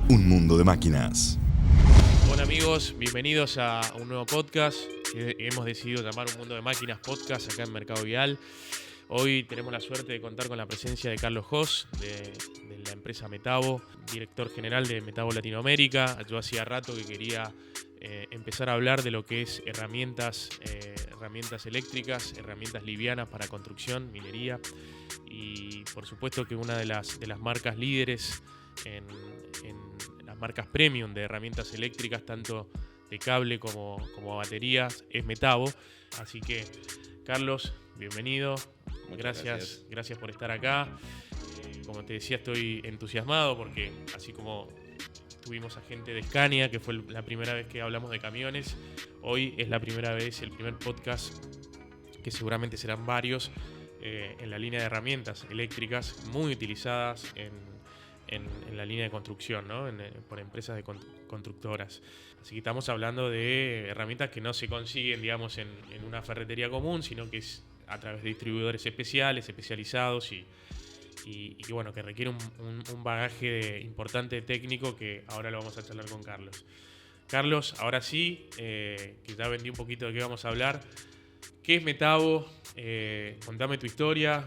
Un mundo de máquinas. Hola amigos, bienvenidos a un nuevo podcast que hemos decidido llamar Un Mundo de Máquinas Podcast acá en Mercado Vial. Hoy tenemos la suerte de contar con la presencia de Carlos Hoss, de la empresa Metabo, director general de Metabo Latinoamérica. Yo hacía rato que quería empezar a hablar de lo que es herramientas eléctricas, herramientas livianas para construcción, minería, y por supuesto que una de las marcas líderes en las marcas premium de herramientas eléctricas, tanto de cable como baterías, es Metabo. Así que, Carlos, bienvenido. Gracias por estar acá. Como te decía, estoy entusiasmado porque así como tuvimos a gente de Scania, que fue la primera vez que hablamos de camiones, hoy es la primera vez, el primer podcast, que seguramente serán varios, en la línea de herramientas eléctricas muy utilizadas en la línea de construcción, ¿no? Por empresas de constructoras. Así que estamos hablando de herramientas que no se consiguen, digamos, en una ferretería común, sino que es a través de distribuidores especializados y bueno, que requiere un bagaje importante técnico, que ahora lo vamos a charlar con Carlos. Carlos, ahora sí, que ya vendí un poquito de qué vamos a hablar. ¿Qué es Metabo? Contame tu historia.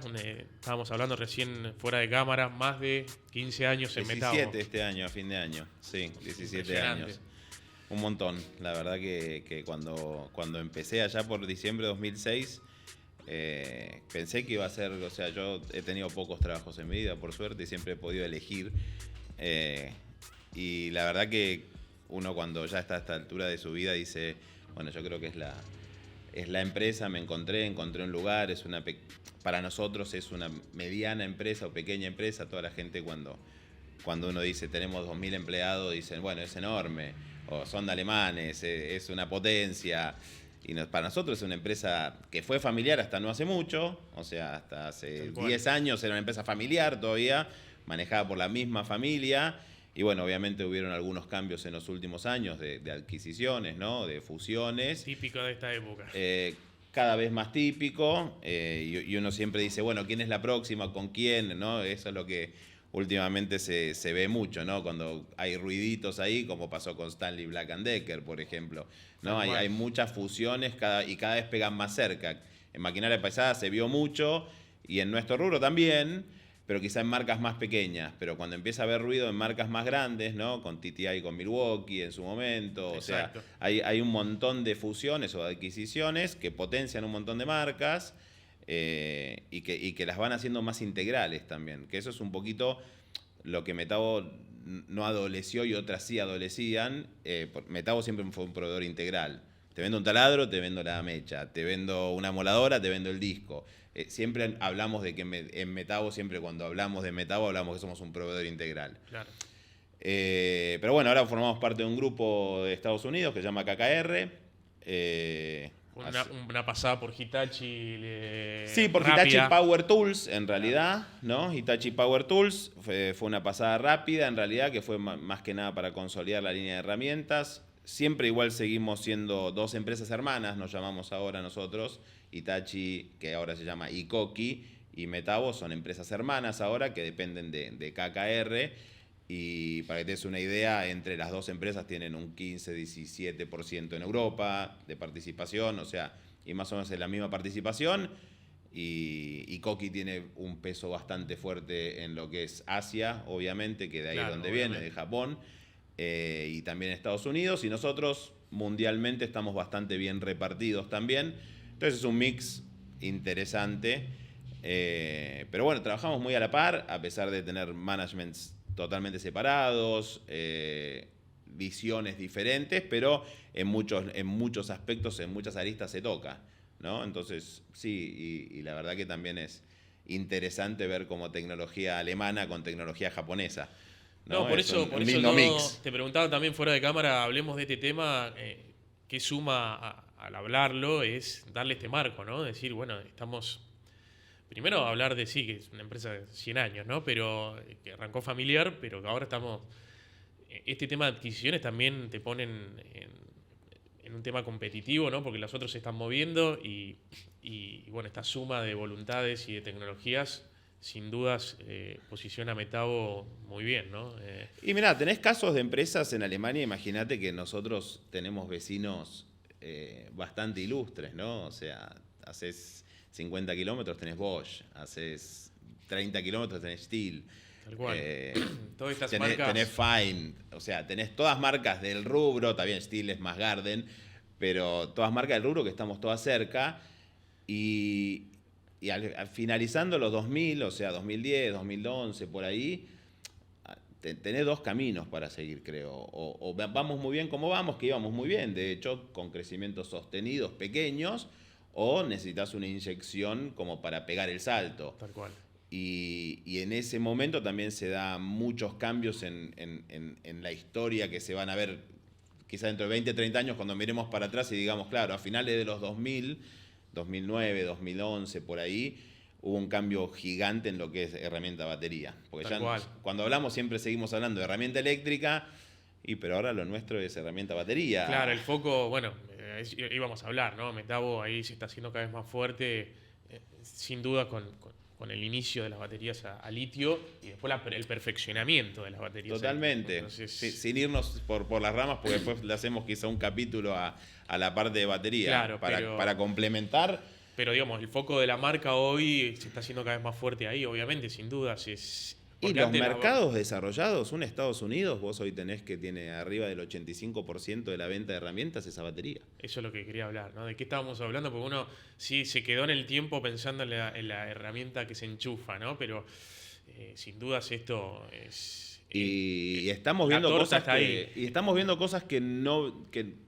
Estábamos hablando recién fuera de cámara, más de 15 años en Metabo. 17 este año, a fin de año. Sí, 17 años. Un montón. La verdad que cuando empecé allá por diciembre de 2006, pensé que iba a ser, o sea, yo he tenido pocos trabajos en mi vida, por suerte, y siempre he podido elegir. Y la verdad que uno, cuando ya está a esta altura de su vida, dice, bueno, yo creo que es la empresa, me encontré un lugar, para nosotros es una mediana empresa o pequeña empresa. Toda la gente cuando uno dice tenemos 2.000 empleados, dicen, bueno, es enorme, o son de alemanes, es una potencia. Y para nosotros es una empresa que fue familiar hasta no hace mucho, o sea, hasta hace 10 años era una empresa familiar todavía, manejada por la misma familia. Y bueno, obviamente hubieron algunos cambios en los últimos años de adquisiciones, ¿no? De fusiones. Típico de esta época. Cada vez más típico. Y uno siempre dice, bueno, ¿quién es la próxima? ¿Con quién? ¿No? Eso es lo que últimamente se ve mucho, ¿no? Cuando hay ruiditos ahí, como pasó con Stanley Black & Decker, por ejemplo, ¿no? Hay muchas fusiones y cada vez pegan más cerca. En maquinaria pesada se vio mucho, y en nuestro rubro también, pero quizá en marcas más pequeñas. Pero cuando empieza a haber ruido en marcas más grandes, ¿no? Con TTI, con Milwaukee en su momento. Exacto. O sea, hay un montón de fusiones o de adquisiciones que potencian un montón de marcas, y que las van haciendo más integrales también. Que eso es un poquito lo que Metabo no adoleció y otras sí adolecían. Metabo siempre fue un proveedor integral. Te vendo un taladro, te vendo la mecha. Te vendo una moladora, te vendo el disco. Siempre hablamos de que en Metabo, siempre cuando hablamos de Metabo, hablamos que somos un proveedor integral. Claro. Pero bueno, ahora formamos parte de un grupo de Estados Unidos que se llama KKR. Una pasada por Hitachi. Sí, por rápida. Hitachi Power Tools, en realidad, ¿no? Hitachi Power Tools fue una pasada rápida, en realidad, que fue más que nada para consolidar la línea de herramientas. Siempre igual seguimos siendo dos empresas hermanas, nos llamamos ahora nosotros. Hitachi, que ahora se llama Ikoki, y Metabo son empresas hermanas ahora que dependen de KKR. Y para que te des una idea, entre las dos empresas tienen un 15-17% en Europa de participación, o sea, y más o menos es la misma participación. Y Koki tiene un peso bastante fuerte en lo que es Asia, obviamente, que de ahí es donde viene, de Japón, y también Estados Unidos. Y nosotros mundialmente estamos bastante bien repartidos también. Entonces es un mix interesante. Pero bueno, trabajamos muy a la par, a pesar de tener managements totalmente separados, visiones diferentes, pero en muchos aspectos, en muchas aristas se toca, ¿no? Entonces, sí, y la verdad que también es interesante ver cómo tecnología alemana con tecnología japonesa, ¿no? Por eso lindo yo mix. te preguntaba también fuera de cámara, hablemos de este tema. ¿Qué suma al hablarlo? Es darle este marco, ¿no? Decir, bueno, estamos... Primero hablar de sí, que es una empresa de 100 años, ¿no? Pero que arrancó familiar, pero que ahora estamos... Este tema de adquisiciones también te ponen en un tema competitivo, ¿no? Porque los otros se están moviendo y bueno, esta suma de voluntades y de tecnologías sin dudas posiciona a Metabo muy bien, ¿no? Y mirá, tenés casos de empresas en Alemania, imagínate que nosotros tenemos vecinos bastante ilustres, ¿no? O sea, haces 50 kilómetros tenés Bosch, haces 30 kilómetros tenés Stihl. Tal cual. Todas estas tenés, marcas. Tenés Fine, o sea, tenés todas marcas del rubro, también Stihl es más Garden, pero todas marcas del rubro que estamos todas cerca. Y finalizando los 2000, o sea, 2010, 2011, por ahí, tenés dos caminos para seguir, creo. O vamos muy bien como vamos, que íbamos muy bien, de hecho, con crecimientos sostenidos pequeños, o necesitas una inyección como para pegar el salto. Tal cual. Y en ese momento también se dan muchos cambios en la historia que se van a ver quizá dentro de 20, 30 años cuando miremos para atrás y digamos, claro, a finales de los 2000, 2009, 2011, por ahí, hubo un cambio gigante en lo que es herramienta batería. Porque Tal cual. Cuando hablamos siempre seguimos hablando de herramienta eléctrica, pero ahora lo nuestro es herramienta batería. Claro, el foco, bueno, íbamos a hablar, ¿no? Metabo ahí se está haciendo cada vez más fuerte, sin duda con el inicio de las baterías a litio y después el perfeccionamiento de las baterías. Totalmente. Entonces, sin irnos por las ramas, porque después le hacemos quizá un capítulo a la parte de batería. Claro, para complementar. Pero digamos, el foco de la marca hoy se está haciendo cada vez más fuerte ahí, obviamente, sin dudas. Y los mercados desarrollados, un Estados Unidos, vos hoy tenés que tiene arriba del 85% de la venta de herramientas esa batería. Eso es lo que quería hablar, ¿no? ¿De qué estábamos hablando? Porque uno sí se quedó en el tiempo pensando en la herramienta que se enchufa, ¿no? Pero sin dudas esto es... Y estamos viendo cosas que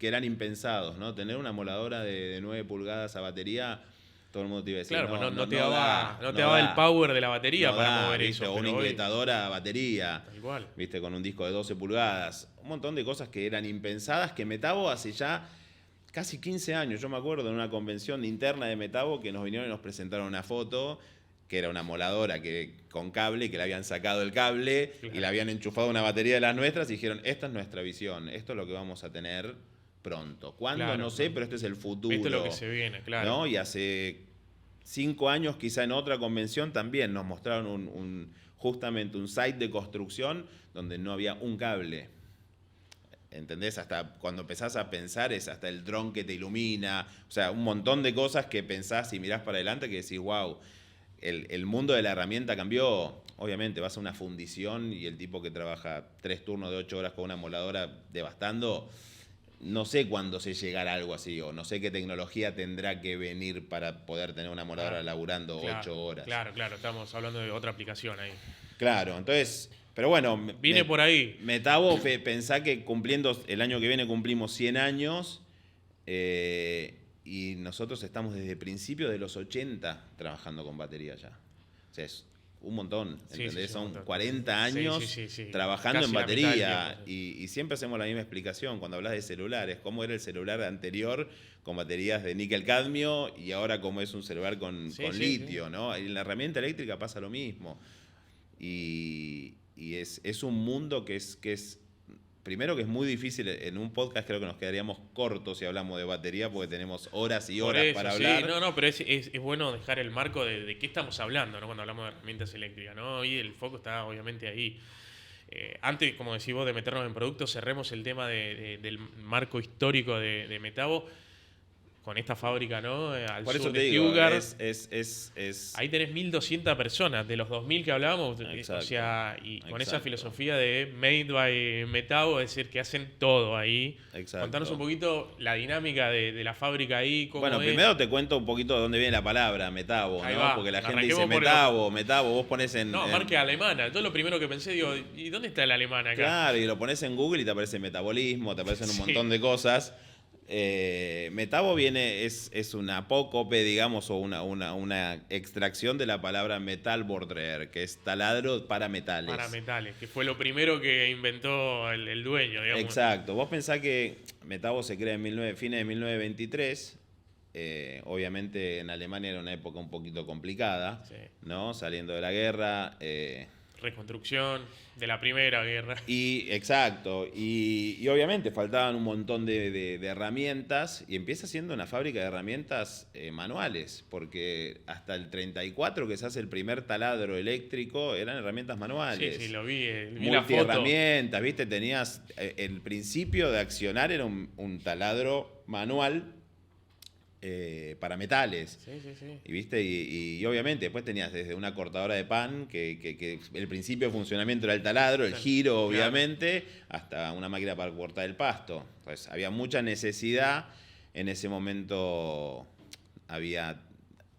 eran impensados, ¿no? Tener una moladora de 9 pulgadas a batería, todo el mundo te iba a decir, claro, no te daba el power de la batería para mover ¿viste? eso. O una inquietadora a batería, tal cual. ¿viste? Con un disco de 12 pulgadas. Un montón de cosas que eran impensadas, que Metabo hace ya casi 15 años, yo me acuerdo en una convención interna de Metabo que nos vinieron y nos presentaron una foto que era una moladora con cable, que le habían sacado el cable, claro, y le habían enchufado una batería de las nuestras y dijeron, esta es nuestra visión, esto es lo que vamos a tener pronto. ¿Cuándo? Claro, no sé, pero este es el futuro. Esto es lo que se viene, claro. ¿No? Y hace 5 años, quizá en otra convención, también nos mostraron justamente un site de construcción donde no había un cable. ¿Entendés? Hasta cuando empezás a pensar es hasta el dron que te ilumina, o sea, un montón de cosas que pensás y mirás para adelante que decís, wow, el mundo de la herramienta cambió. Obviamente vas a una fundición y el tipo que trabaja 3 turnos de 8 horas con una moladora devastando, no sé cuándo se llegará a algo así, o no sé qué tecnología tendrá que venir para poder tener una moladora laburando 8 horas. Claro, estamos hablando de otra aplicación ahí. Claro, entonces, pero bueno. Viene por ahí. Metabo, pensá que el año que viene cumplimos 100 años, y nosotros estamos desde principios de los 80 trabajando con batería ya. O sea, es un montón, ¿entendés? Sí, son 40 años trabajando casi en batería. tiempo, y siempre hacemos la misma explicación cuando hablas de celulares. Cómo era el celular anterior con baterías de níquel cadmio y ahora cómo es un celular con litio, ¿no? Y en la herramienta eléctrica pasa lo mismo. Y es un mundo que es primero que es muy difícil. En un podcast creo que nos quedaríamos cortos si hablamos de batería porque tenemos horas y horas para hablar. No, pero es bueno dejar el marco de qué estamos hablando, ¿no? Cuando hablamos de herramientas eléctricas, ¿no? Y el foco está obviamente ahí. Antes, como decís vos, de meternos en productos, cerremos el tema del marco histórico de Metabo con esta fábrica, ¿no? Al Por sur eso te de digo, Stuttgart. es... Ahí tenés 1.200 personas, de los 2.000 que hablábamos. Exacto. O sea, y con esa filosofía de Made by Metabo, es decir, que hacen todo ahí. Exacto. Contanos un poquito la dinámica de la fábrica ahí. ¿Cómo bueno, es? Primero te cuento un poquito de dónde viene la palabra Metabo, Ahí ¿no? va. Porque la gente dice Metabo, vos pones en... No, marca alemana. Yo lo primero que pensé, digo, ¿y dónde está la alemana acá? Claro, y lo pones en Google y te aparece metabolismo, te aparecen un montón de cosas. Metabo es una apócope, digamos, o una extracción de la palabra Metallbordreher, que es taladro para metales. Para metales, que fue lo primero que inventó el dueño, digamos. Exacto. Vos pensás que Metabo se crea en fines de 1923. Obviamente en Alemania era una época un poquito complicada, ¿no? Saliendo de la guerra. reconstrucción de la Primera Guerra. Exacto, y obviamente faltaban un montón de herramientas y empieza siendo una fábrica de herramientas manuales, porque hasta el 34 que se hace el primer taladro eléctrico eran herramientas manuales. Sí, lo vi la foto. Multiherramientas, ¿viste? Tenías, el principio de accionar era un taladro manual para metales. Sí. Y, ¿viste? Y obviamente después tenías desde una cortadora de pan, que el principio de funcionamiento era el taladro, el giro obviamente, hasta una máquina para cortar el pasto. Entonces había mucha necesidad. En ese momento había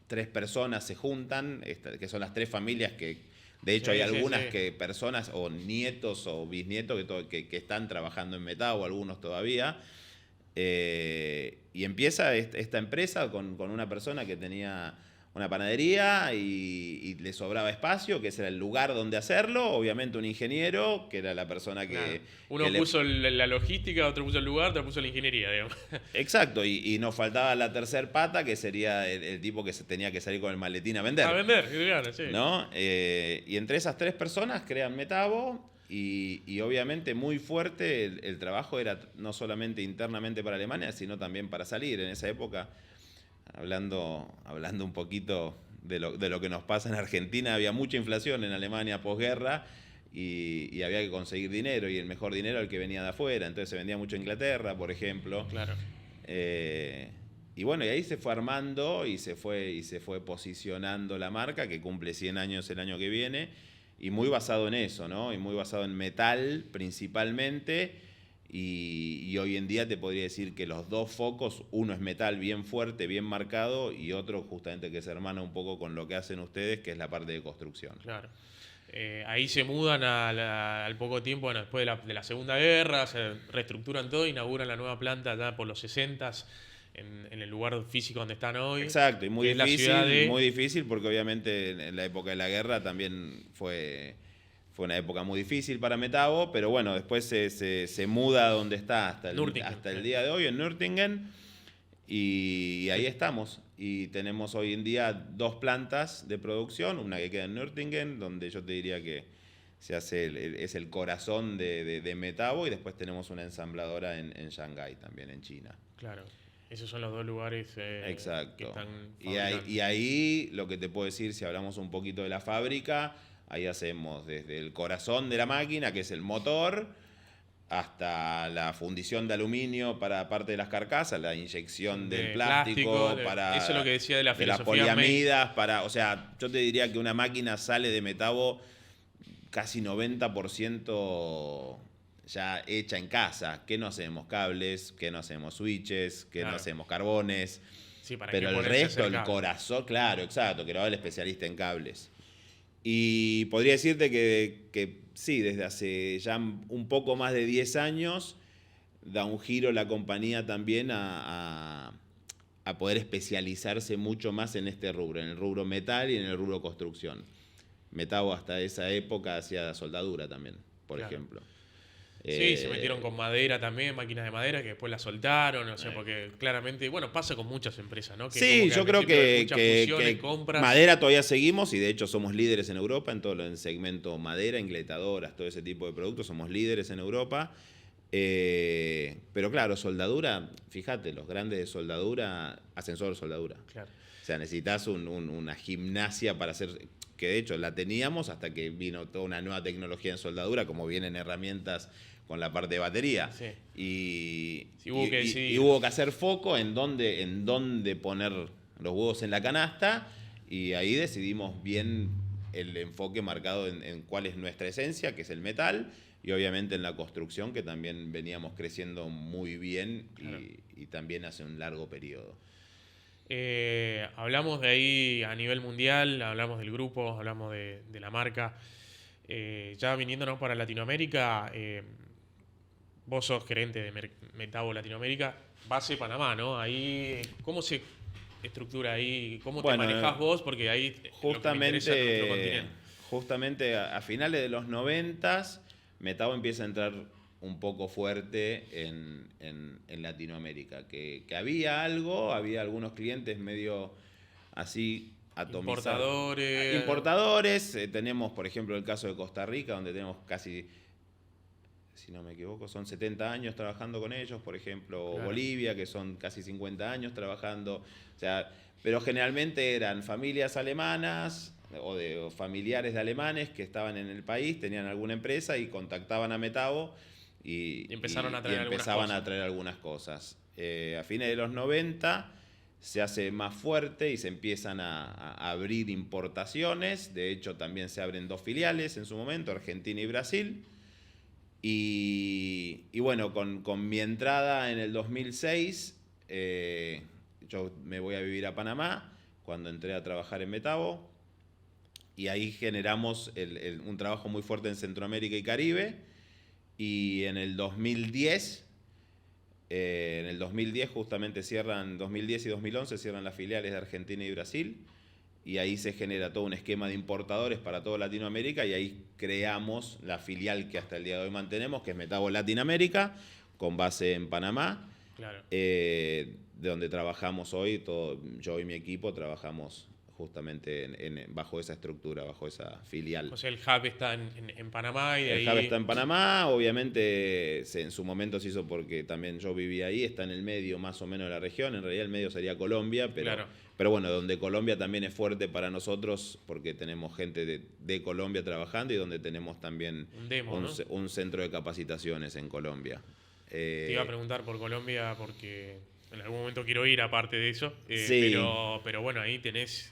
3 personas se juntan, que son las 3 familias que, de hecho, hay algunas que personas, o nietos o bisnietos que están trabajando en Metabo, algunos todavía. Y empieza esta empresa con una persona que tenía una panadería y le sobraba espacio, que ese era el lugar donde hacerlo. Obviamente un ingeniero, que era la persona que... Claro. Uno puso la logística, otro puso el lugar, otro puso la ingeniería, digamos. Exacto, y nos faltaba la tercer pata, que sería el tipo que tenía que salir con el maletín a vender. A vender, claro, sí. ¿No? Y entre esas 3 personas crean Metabo. Y obviamente muy fuerte el trabajo era no solamente internamente para Alemania, sino también para salir. En esa época, hablando un poquito de lo que nos pasa en Argentina, había mucha inflación en Alemania posguerra y había que conseguir dinero, y el mejor dinero era el que venía de afuera. Entonces se vendía mucho en Inglaterra, por ejemplo. Claro. Y bueno, y ahí se fue armando y se fue posicionando la marca, que cumple 100 años el año que viene. Y muy basado en eso, ¿no? Y muy basado en metal principalmente. Y hoy en día te podría decir que los 2 focos, uno es metal bien fuerte, bien marcado, y otro justamente que se hermana un poco con lo que hacen ustedes, que es la parte de construcción. Claro. Ahí se mudan al poco tiempo, bueno, después de la Segunda Guerra, se reestructuran todo, inauguran la nueva planta ya por los 60s. En el lugar físico donde están hoy. Exacto, y muy difícil porque obviamente en la época de la guerra también fue una época muy difícil para Metabo, pero bueno, después se muda a donde está hasta el día de hoy, en Nürtingen, y ahí estamos. Y tenemos hoy en día 2 plantas de producción, una que queda en Nürtingen, donde yo te diría que se hace es el corazón de Metabo, y después tenemos una ensambladora en Shanghái, también en China. Claro. Esos son los 2 lugares Exacto. que están y ahí lo que te puedo decir, si hablamos un poquito de la fábrica, ahí hacemos desde el corazón de la máquina, que es el motor, hasta la fundición de aluminio para parte de las carcasas, la inyección del plástico para eso es lo que decía de la filosofía, las poliamidas, o sea, yo te diría que una máquina sale de Metabo casi 90% ya hecha en casa. ¿Qué no hacemos? Cables, ¿qué no hacemos? Switches, ¿qué no hacemos? Carbones. Sí, pero el resto, el corazón, claro, exacto, que lo haga el especialista en cables. Y podría decirte que sí, desde hace ya un poco más de 10 años da un giro la compañía también a poder especializarse mucho más en este rubro, en el rubro metal y en el rubro construcción. Metabo hasta esa época hacía soldadura también, por ejemplo. Sí, se metieron con madera también, máquinas de madera que después las soltaron, o sea, porque claramente, bueno, pasa con muchas empresas, ¿no? Sí, yo creo que madera todavía seguimos, y de hecho somos líderes en Europa en todo el segmento madera, ingletadoras, todo ese tipo de productos, somos líderes en Europa. Pero claro, soldadura, fíjate, los grandes de soldadura hacen solo soldadura. Claro. O sea, necesitas una gimnasia para hacer, que de hecho la teníamos hasta que vino toda una nueva tecnología en soldadura, como vienen herramientas con la parte de batería. Sí. Y hubo que hacer foco en dónde poner los huevos en la canasta, y ahí decidimos bien el enfoque marcado en cuál es nuestra esencia, que es el metal, y obviamente en la construcción, que también veníamos creciendo muy bien. Claro. y también hace un largo periodo. Hablamos de ahí a nivel mundial, hablamos del grupo, hablamos de la marca. Ya viniéndonos para Latinoamérica, vos sos gerente de Metabo Latinoamérica, base Panamá, ¿no? Ahí, ¿cómo se estructura ahí? ¿Cómo te manejás vos? Porque ahí justamente a finales de los 90s, Metabo empieza a entrar un poco fuerte en Latinoamérica, que había algunos clientes medio así atomizar. Importadores. Importadores, tenemos por ejemplo el caso de Costa Rica, donde tenemos casi, si no me equivoco, son 70 años trabajando con ellos, por ejemplo, Claro. Bolivia, que son casi 50 años trabajando, o sea, pero generalmente eran familias alemanas o familiares de alemanes que estaban en el país, tenían alguna empresa y contactaban a Metabo Y empezaron a traer empezaban algunas a traer algunas cosas. A fines de los 90 se hace más fuerte y se empiezan a abrir importaciones, de hecho también se abren 2 filiales en su momento, Argentina y Brasil. Y bueno, con mi entrada en el 2006, yo me voy a vivir a Panamá, cuando entré a trabajar en Metabo, y ahí generamos un trabajo muy fuerte en Centroamérica y Caribe, y en el 2010, justamente cierran, 2010 y 2011 cierran las filiales de Argentina y Brasil, y ahí se genera todo un esquema de importadores para toda Latinoamérica y ahí creamos la filial que hasta el día de hoy mantenemos, que es Metabo Latinoamérica, con base en Panamá, Claro. de donde trabajamos hoy, yo y mi equipo trabajamos justamente bajo esa estructura, bajo esa filial. O sea, el hub está en Panamá y de El ahí. hub está en Panamá, obviamente en su momento se hizo porque también yo vivía ahí, está en el medio más o menos de la región, en realidad el medio sería Colombia, Claro. pero bueno, donde Colombia también es fuerte para nosotros porque tenemos gente de Colombia trabajando y donde tenemos también Un demo, ¿no? un centro de capacitaciones en Colombia. Te iba a preguntar por Colombia porque en algún momento quiero ir aparte de eso. Sí. Pero bueno, ahí tenés.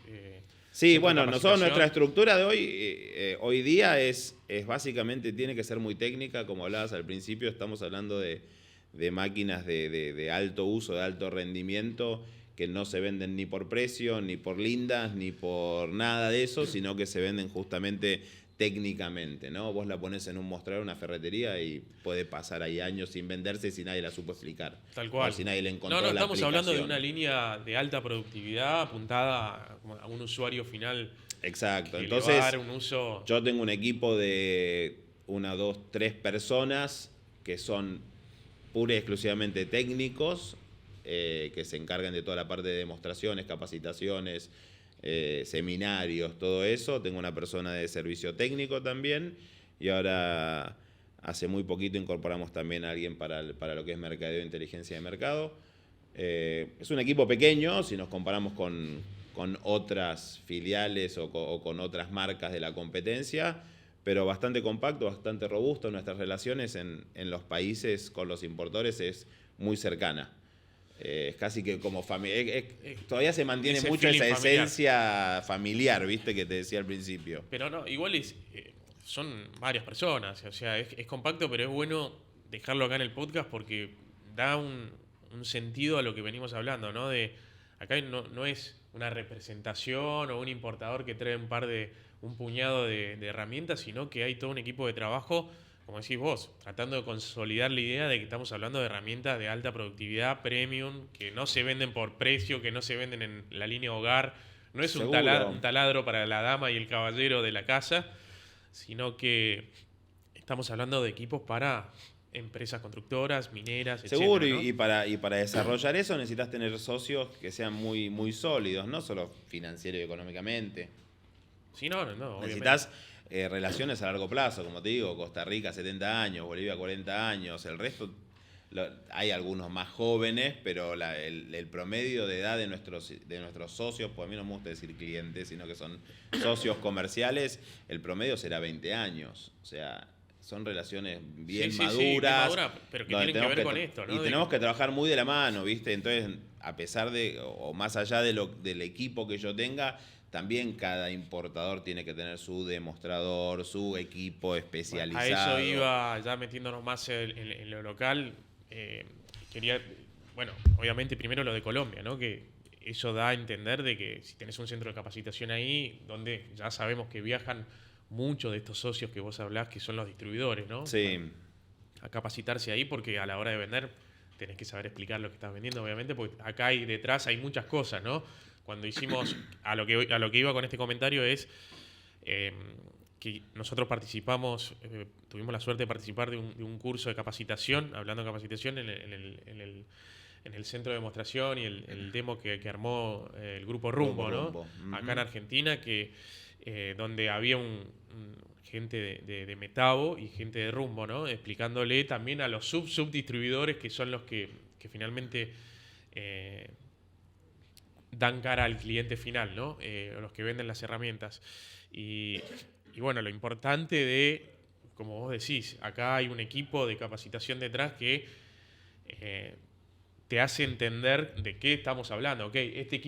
Sí, centro de bueno, nosotros capacitación. nuestra estructura de hoy día es básicamente, tiene que ser muy técnica, como hablabas al principio, estamos hablando de máquinas de alto uso, de alto rendimiento, que no se venden ni por precio, ni por lindas, ni por nada de eso, sino que se venden justamente técnicamente, ¿no? Vos la pones en un mostrador, una ferretería y puede pasar ahí años sin venderse si nadie la supo explicar. Tal cual. O si nadie le encontró No, la estamos hablando de aplicación. una línea de alta productividad apuntada a un usuario final. Exacto, Que entonces le va a dar un uso. yo tengo un equipo de 1, 2, 3 personas que son pura y exclusivamente técnicos, que se encargan de toda la parte de demostraciones, capacitaciones, seminarios, todo eso. Tengo una persona de servicio técnico también y ahora hace muy poquito incorporamos también a alguien para lo que es mercadeo e inteligencia de mercado. Es un equipo pequeño si nos comparamos con otras filiales o con otras marcas de la competencia, pero bastante compacto, bastante robusto. Nuestras relaciones en los países con los importadores es muy cercana. Es casi que como familia. Todavía se mantiene Ese mucho esa feeling familiar. esencia familiar, ¿viste? Que te decía al principio. Pero no, igual son varias personas. O sea, es compacto, pero es bueno dejarlo acá en el podcast porque da un sentido a lo que venimos hablando, ¿no? Acá no es una representación o un importador que trae un puñado de herramientas, sino que hay todo un equipo de trabajo, como decís vos, tratando de consolidar la idea de que estamos hablando de herramientas de alta productividad, premium, que no se venden por precio, que no se venden en la línea hogar. No es un Seguro. taladro para la dama y el caballero de la casa, sino que estamos hablando de equipos para empresas constructoras, mineras, Seguro, etcétera, ¿no? y para desarrollar eso necesitas tener socios que sean muy, muy sólidos, no solo financiero y económicamente. Sí, no, obviamente. Necesitas relaciones a largo plazo, como te digo, Costa Rica 70 años, Bolivia 40 años, el resto, hay algunos más jóvenes, pero el promedio de edad de nuestros socios, pues a mí no me gusta decir clientes, sino que son socios comerciales, el promedio será 20 años, o sea, son relaciones bien Sí, maduras. bien maduras, pero que donde tienen que ver tenemos con esto, ¿no? Y tenemos que trabajar muy de la mano, ¿viste? Entonces, a pesar de, o más allá del equipo que yo tenga, también cada importador tiene que tener su demostrador, su equipo especializado. A eso iba, ya metiéndonos más en lo local. Quería, bueno, obviamente primero lo de Colombia, ¿no? Que eso da a entender de que si tenés un centro de capacitación ahí, donde ya sabemos que viajan muchos de estos socios que vos hablás, que son los distribuidores, ¿no? Sí. A capacitarse ahí porque a la hora de vender tenés que saber explicar lo que estás vendiendo, obviamente, porque acá detrás hay muchas cosas, ¿no? Cuando hicimos, a lo que iba con este comentario es que nosotros participamos, tuvimos la suerte de participar de un curso de capacitación, hablando de capacitación en en el centro de demostración y el demo que armó el grupo Rumbo, ¿no? Rumbo. Acá en Argentina, donde había gente de Metabo y gente de Rumbo, ¿no? Explicándole también a los subdistribuidores que son los que finalmente dan cara al cliente final, ¿no? Los que venden las herramientas. Y bueno, lo importante como vos decís, acá hay un equipo de capacitación detrás que te hace entender de qué estamos hablando. Ok, este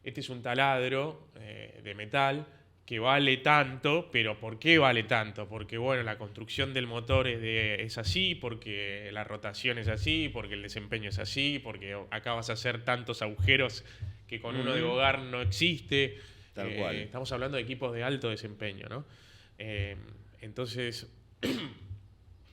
es un taladro de metal que vale tanto, pero ¿por qué vale tanto? Porque, bueno, la construcción del motor es así, porque la rotación es así, porque el desempeño es así, porque acá vas a hacer tantos agujeros que con uno de hogar no existe. Tal cual. Estamos hablando de equipos de alto desempeño, ¿no? Entonces,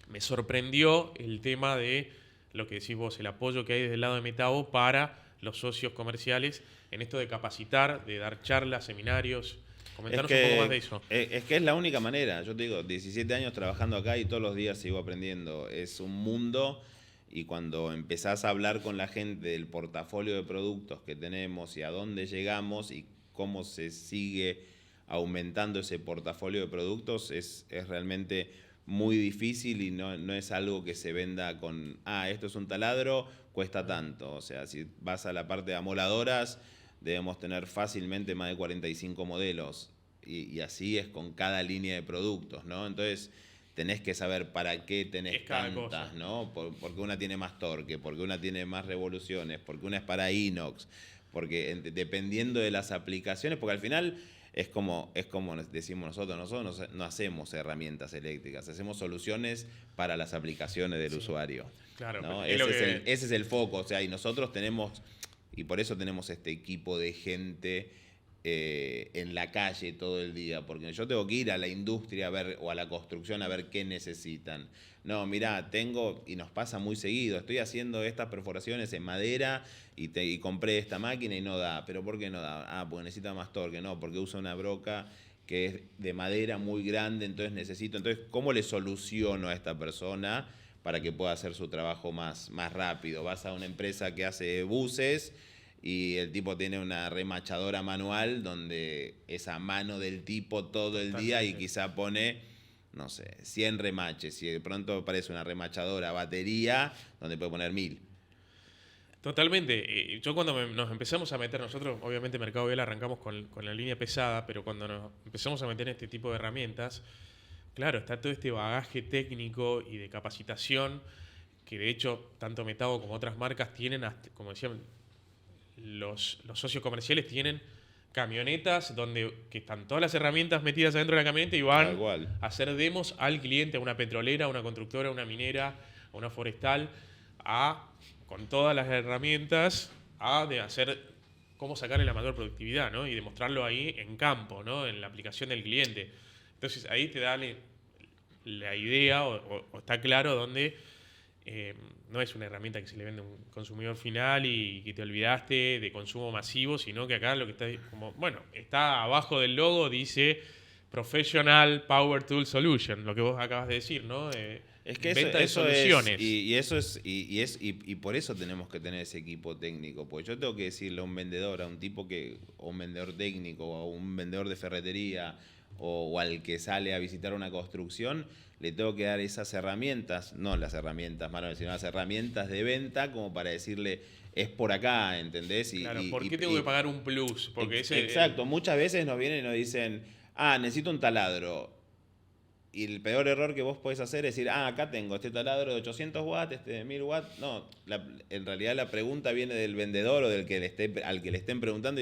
me sorprendió el tema de lo que decís vos, el apoyo que hay desde el lado de Metabo para los socios comerciales en esto de capacitar, de dar charlas, seminarios. Comentanos un poco más de eso. Es que es la única manera. Yo te digo, 17 años trabajando acá y todos los días sigo aprendiendo. Es un mundo, y cuando empezás a hablar con la gente del portafolio de productos que tenemos y a dónde llegamos y cómo se sigue aumentando ese portafolio de productos, es realmente muy difícil y no es algo que se venda con, esto es un taladro, cuesta tanto. O sea, si vas a la parte de amoladoras, debemos tener fácilmente más de 45 modelos y así es con cada línea de productos, ¿no? Entonces tenés que saber para qué tenés tantas, ¿no? Porque una tiene más torque, porque una tiene más revoluciones, porque una es para inox, porque dependiendo de las aplicaciones, porque al final es como decimos nosotros no hacemos herramientas eléctricas, hacemos soluciones para las aplicaciones del usuario. Claro, ¿no? Ese es el foco, o sea, y nosotros tenemos, y por eso tenemos este equipo de gente en la calle todo el día, porque yo tengo que ir a la industria a ver, o a la construcción a ver qué necesitan. No, mirá, y nos pasa muy seguido, estoy haciendo estas perforaciones en madera y compré esta máquina y no da. ¿Pero por qué no da? Porque necesita más torque. No, porque usa una broca que es de madera muy grande, entonces ¿cómo le soluciono a esta persona para que pueda hacer su trabajo más rápido? Vas a una empresa que hace buses y el tipo tiene una remachadora manual donde es a mano del tipo todo el día y quizá pone, no sé, 100 remaches. Y de pronto aparece una remachadora batería donde puede poner 1000. Totalmente. Yo cuando nos empezamos a meter, nosotros obviamente Mercado Vial arrancamos con la línea pesada, pero cuando nos empezamos a meter en este tipo de herramientas, claro, está todo este bagaje técnico y de capacitación que de hecho tanto Metabo como otras marcas tienen, como decían, los socios comerciales tienen camionetas que están todas las herramientas metidas adentro de la camioneta y van a hacer demos al cliente, a una petrolera, a una constructora, a una minera, a una forestal, con todas las herramientas, de hacer cómo sacarle la mayor productividad, ¿no? Y demostrarlo ahí en campo, ¿no? En la aplicación del cliente. Entonces ahí te da la idea o está claro donde no es una herramienta que se le vende a un consumidor final y que te olvidaste de consumo masivo, sino que acá lo que está abajo del logo dice Professional Power Tool Solution, lo que vos acabas de decir, ¿no? Es que venta de soluciones. Y por eso tenemos que tener ese equipo técnico, porque yo tengo que decirle a un vendedor, o un vendedor técnico, o un vendedor de ferretería, o al que sale a visitar una construcción, le tengo que dar esas herramientas, no las herramientas manuales, sino las herramientas de venta, como para decirle, es por acá, ¿entendés? ¿Por qué tengo que pagar un plus? Porque exacto, muchas veces nos vienen y nos dicen, necesito un taladro. Y el peor error que vos podés hacer es decir, acá tengo este taladro de 800 watts, este de 1000 watts. No, en realidad la pregunta viene del vendedor o al que le estén preguntando,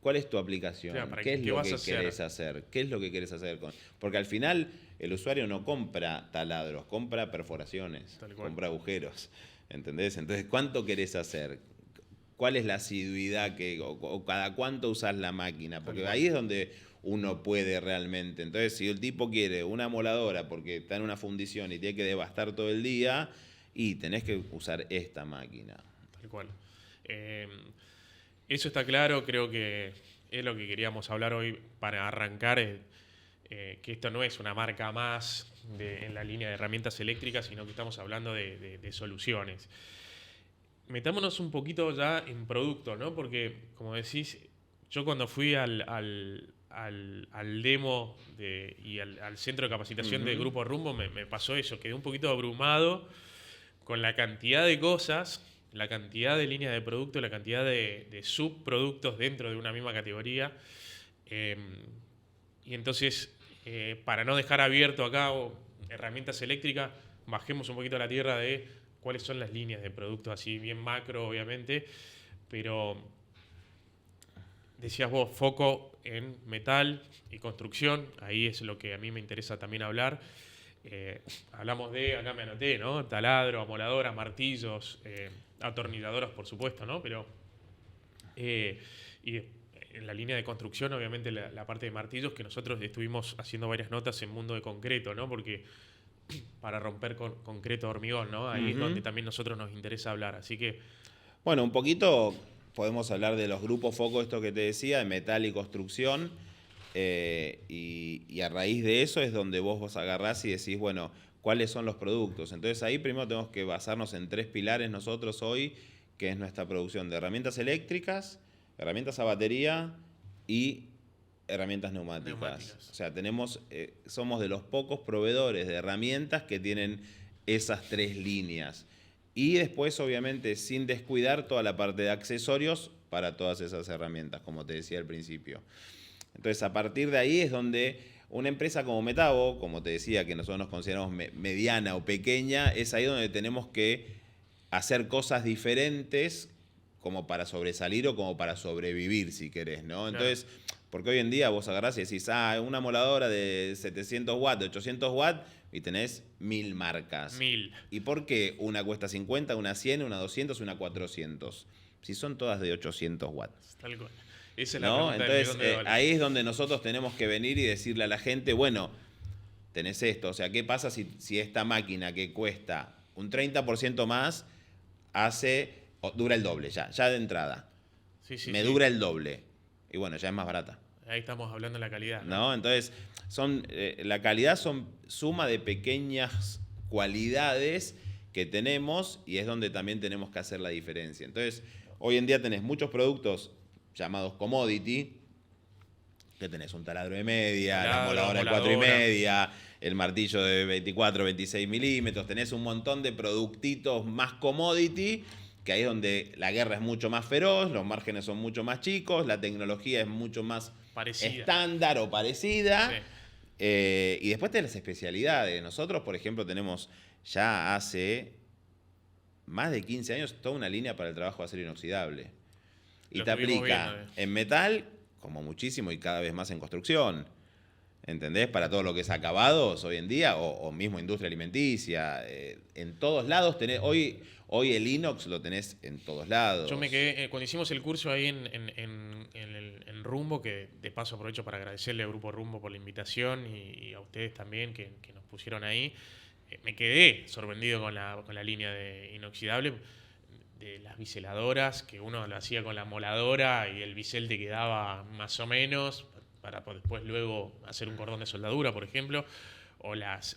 ¿cuál es tu aplicación? Claro, ¿Qué es lo que querés hacer? ¿Qué es lo que querés hacer? Porque al final el usuario no compra taladros, compra perforaciones, compra agujeros, ¿entendés? Entonces, ¿cuánto querés hacer? ¿Cuál es la asiduidad o cada cuánto usás la máquina? Porque ahí es donde uno puede realmente. Entonces, si el tipo quiere una moladora porque está en una fundición y tiene que devastar todo el día, y tenés que usar esta máquina. Tal cual. Eso está claro, creo que es lo que queríamos hablar hoy para arrancar, que esto no es una marca más en la línea de herramientas eléctricas, sino que estamos hablando de soluciones. metámonos un poquito ya en producto, ¿no? Porque, como decís, yo cuando fui al demo y al centro de capacitación del Grupo Rumbo me pasó eso, quedé un poquito abrumado con la cantidad de cosas, la cantidad de líneas de producto, la cantidad de subproductos dentro de una misma categoría. Y entonces, para no dejar abierto acá herramientas eléctricas, bajemos un poquito a la tierra de cuáles son las líneas de productos, así bien macro, obviamente, pero decías vos, foco en metal y construcción, ahí es lo que a mí me interesa también hablar. Hablamos de, acá me anoté, ¿no? Taladro, amoladoras, martillos, atornilladoras, por supuesto, ¿no? Pero, y en la línea de construcción, obviamente, la parte de martillos, que nosotros estuvimos haciendo varias notas en Mundo de Concreto, ¿no? Porque para romper con concreto hormigón, ¿no? Ahí es donde también nosotros nos interesa hablar. Así que... Bueno, un poquito podemos hablar de los grupos foco, esto que te decía, de metal y construcción. Y a raíz de eso es donde vos agarrás y decís, bueno, ¿cuáles son los productos? Entonces ahí primero tenemos que basarnos en 3 pilares nosotros hoy, que es nuestra producción de herramientas eléctricas, herramientas a batería y herramientas neumáticas. O sea, somos de los pocos proveedores de herramientas que tienen esas 3 líneas. Y después, obviamente, sin descuidar toda la parte de accesorios para todas esas herramientas, como te decía al principio. Entonces, a partir de ahí es donde una empresa como Metabo, como te decía, que nosotros nos consideramos mediana o pequeña, es ahí donde tenemos que hacer cosas diferentes como para sobresalir o como para sobrevivir, si querés, ¿no? Entonces, porque hoy en día vos agarrás y decís, una moladora de 700 watts, de 800 watts, y tenés 1000 marcas. 1000. ¿Y por qué una cuesta 50, una 100, una 200, una 400? Si son todas de 800 watts. Tal cual. Esa es la ¿No? pregunta. Entonces, ahí es donde nosotros tenemos que venir y decirle a la gente, bueno, tenés esto. O sea, ¿qué pasa si esta máquina que cuesta un 30% más dura el doble ya de entrada? Me dura el doble. Y bueno, ya es más barata. Ahí estamos hablando de la calidad. ¿No? Entonces, la calidad son suma de pequeñas cualidades que tenemos y es donde también tenemos que hacer la diferencia. Entonces, hoy en día tenés muchos productos llamados commodity, que tenés un taladro de media, la moladora de 4,5, el martillo de 24, 26 milímetros, tenés un montón de productitos más commodity, que ahí es donde la guerra es mucho más feroz, los márgenes son mucho más chicos, la tecnología es mucho más estándar o parecida. Sí. Y después tenés las especialidades. Nosotros, por ejemplo, tenemos ya hace más de 15 años toda una línea para el trabajo de acero inoxidable. Y te aplica en metal, como muchísimo, y cada vez más en construcción. ¿Entendés? Para todo lo que es acabados hoy en día, o mismo industria alimenticia. En todos lados tenés. Hoy el inox lo tenés en todos lados. Yo me quedé, cuando hicimos el curso ahí en Rumbo, que de paso aprovecho para agradecerle al Grupo Rumbo por la invitación y a ustedes también que nos pusieron ahí, me quedé sorprendido con la línea de inoxidable, de las biseladoras, que uno lo hacía con la moladora y el bisel te quedaba más o menos, para después luego hacer un cordón de soldadura, por ejemplo, o las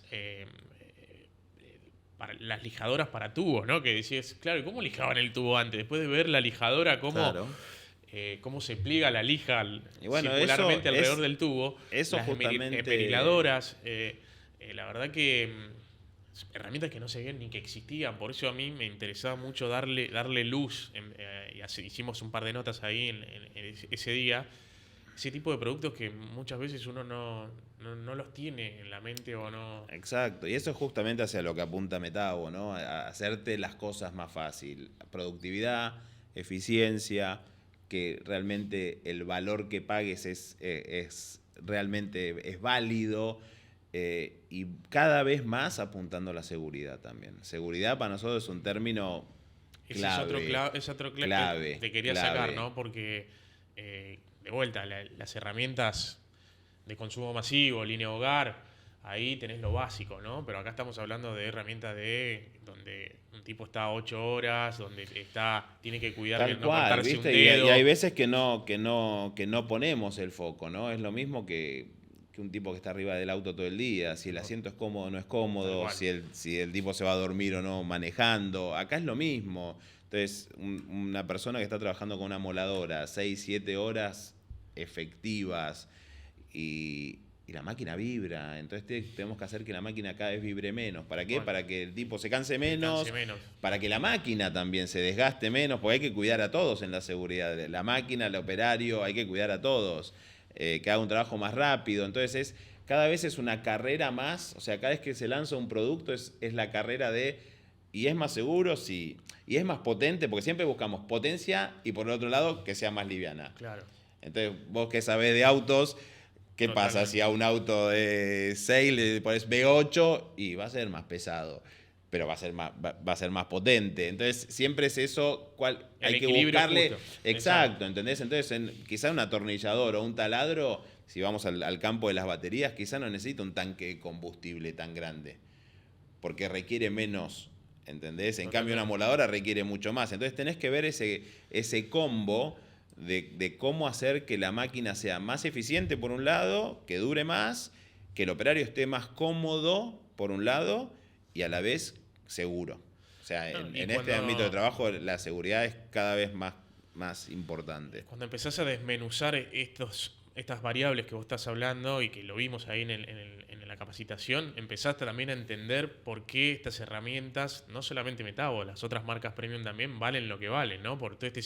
lijadoras para tubos, ¿no? Que decías, claro, ¿cómo lijaban el tubo antes? Después de ver la lijadora, cómo se pliega la lija circularmente alrededor del tubo. Eso las justamente... periladoras, la verdad que herramientas que no se veían ni que existían, por eso a mí me interesaba mucho darle luz, y hicimos un par de notas ahí en ese día, ese tipo de productos que muchas veces uno no los tiene en la mente o no... Exacto, y eso es justamente hacia lo que apunta Metabo, ¿no? A hacerte las cosas más fácil. Productividad, eficiencia, que realmente el valor que pagues es realmente válido, y cada vez más apuntando a la seguridad también. Seguridad para nosotros es un término clave. Es otro clave que te quería sacar, ¿no? Porque, de vuelta, las herramientas de consumo masivo, línea hogar, ahí tenés lo básico, ¿no? Pero acá estamos hablando de herramientas donde un tipo está 8 horas, donde tiene que cuidar de no cortarse ¿viste? Un dedo. Y hay veces que no ponemos el foco, ¿no? Es lo mismo que un tipo que está arriba del auto todo el día, si el asiento es cómodo o no es cómodo, si el tipo se va a dormir o no manejando. Acá es lo mismo. Entonces, una persona que está trabajando con una moladora 6, 7 horas efectivas y la máquina vibra. Entonces tenemos que hacer que la máquina cada vez vibre menos. ¿Para qué? Bueno, para que el tipo se canse menos, canse menos. para que la máquina también se desgaste menos, porque hay que cuidar a todos en la seguridad. La máquina, el operario, hay que cuidar a todos. Que haga un trabajo más rápido. Entonces, cada vez es una carrera más. O sea, cada vez que se lanza un producto es la carrera de... ¿Y es más seguro? Sí. ¿Y es más potente? Porque siempre buscamos potencia y por el otro lado que sea más liviana. Claro. Entonces, vos que sabés de autos, ¿qué Totalmente. pasa si a un auto de 6 le pones V8 y va a ser más pesado? Pero va a ser más potente. Entonces, siempre es eso, hay que buscarle. Justo. Exacto, ¿entendés? Entonces, quizá un atornillador o un taladro, si vamos al campo de las baterías, quizá no necesita un tanque de combustible tan grande. Porque requiere menos, ¿entendés? En cambio, una moladora requiere mucho más. Entonces, tenés que ver ese combo de cómo hacer que la máquina sea más eficiente, por un lado, que dure más, que el operario esté más cómodo, por un lado, y a la vez seguro. O sea, en este ámbito de trabajo la seguridad es cada vez más importante. Cuando empezás a desmenuzar estas variables que vos estás hablando y que lo vimos ahí en la capacitación, empezaste también a entender por qué estas herramientas, no solamente Metabo, las otras marcas premium también valen lo que valen, ¿no? Por todo este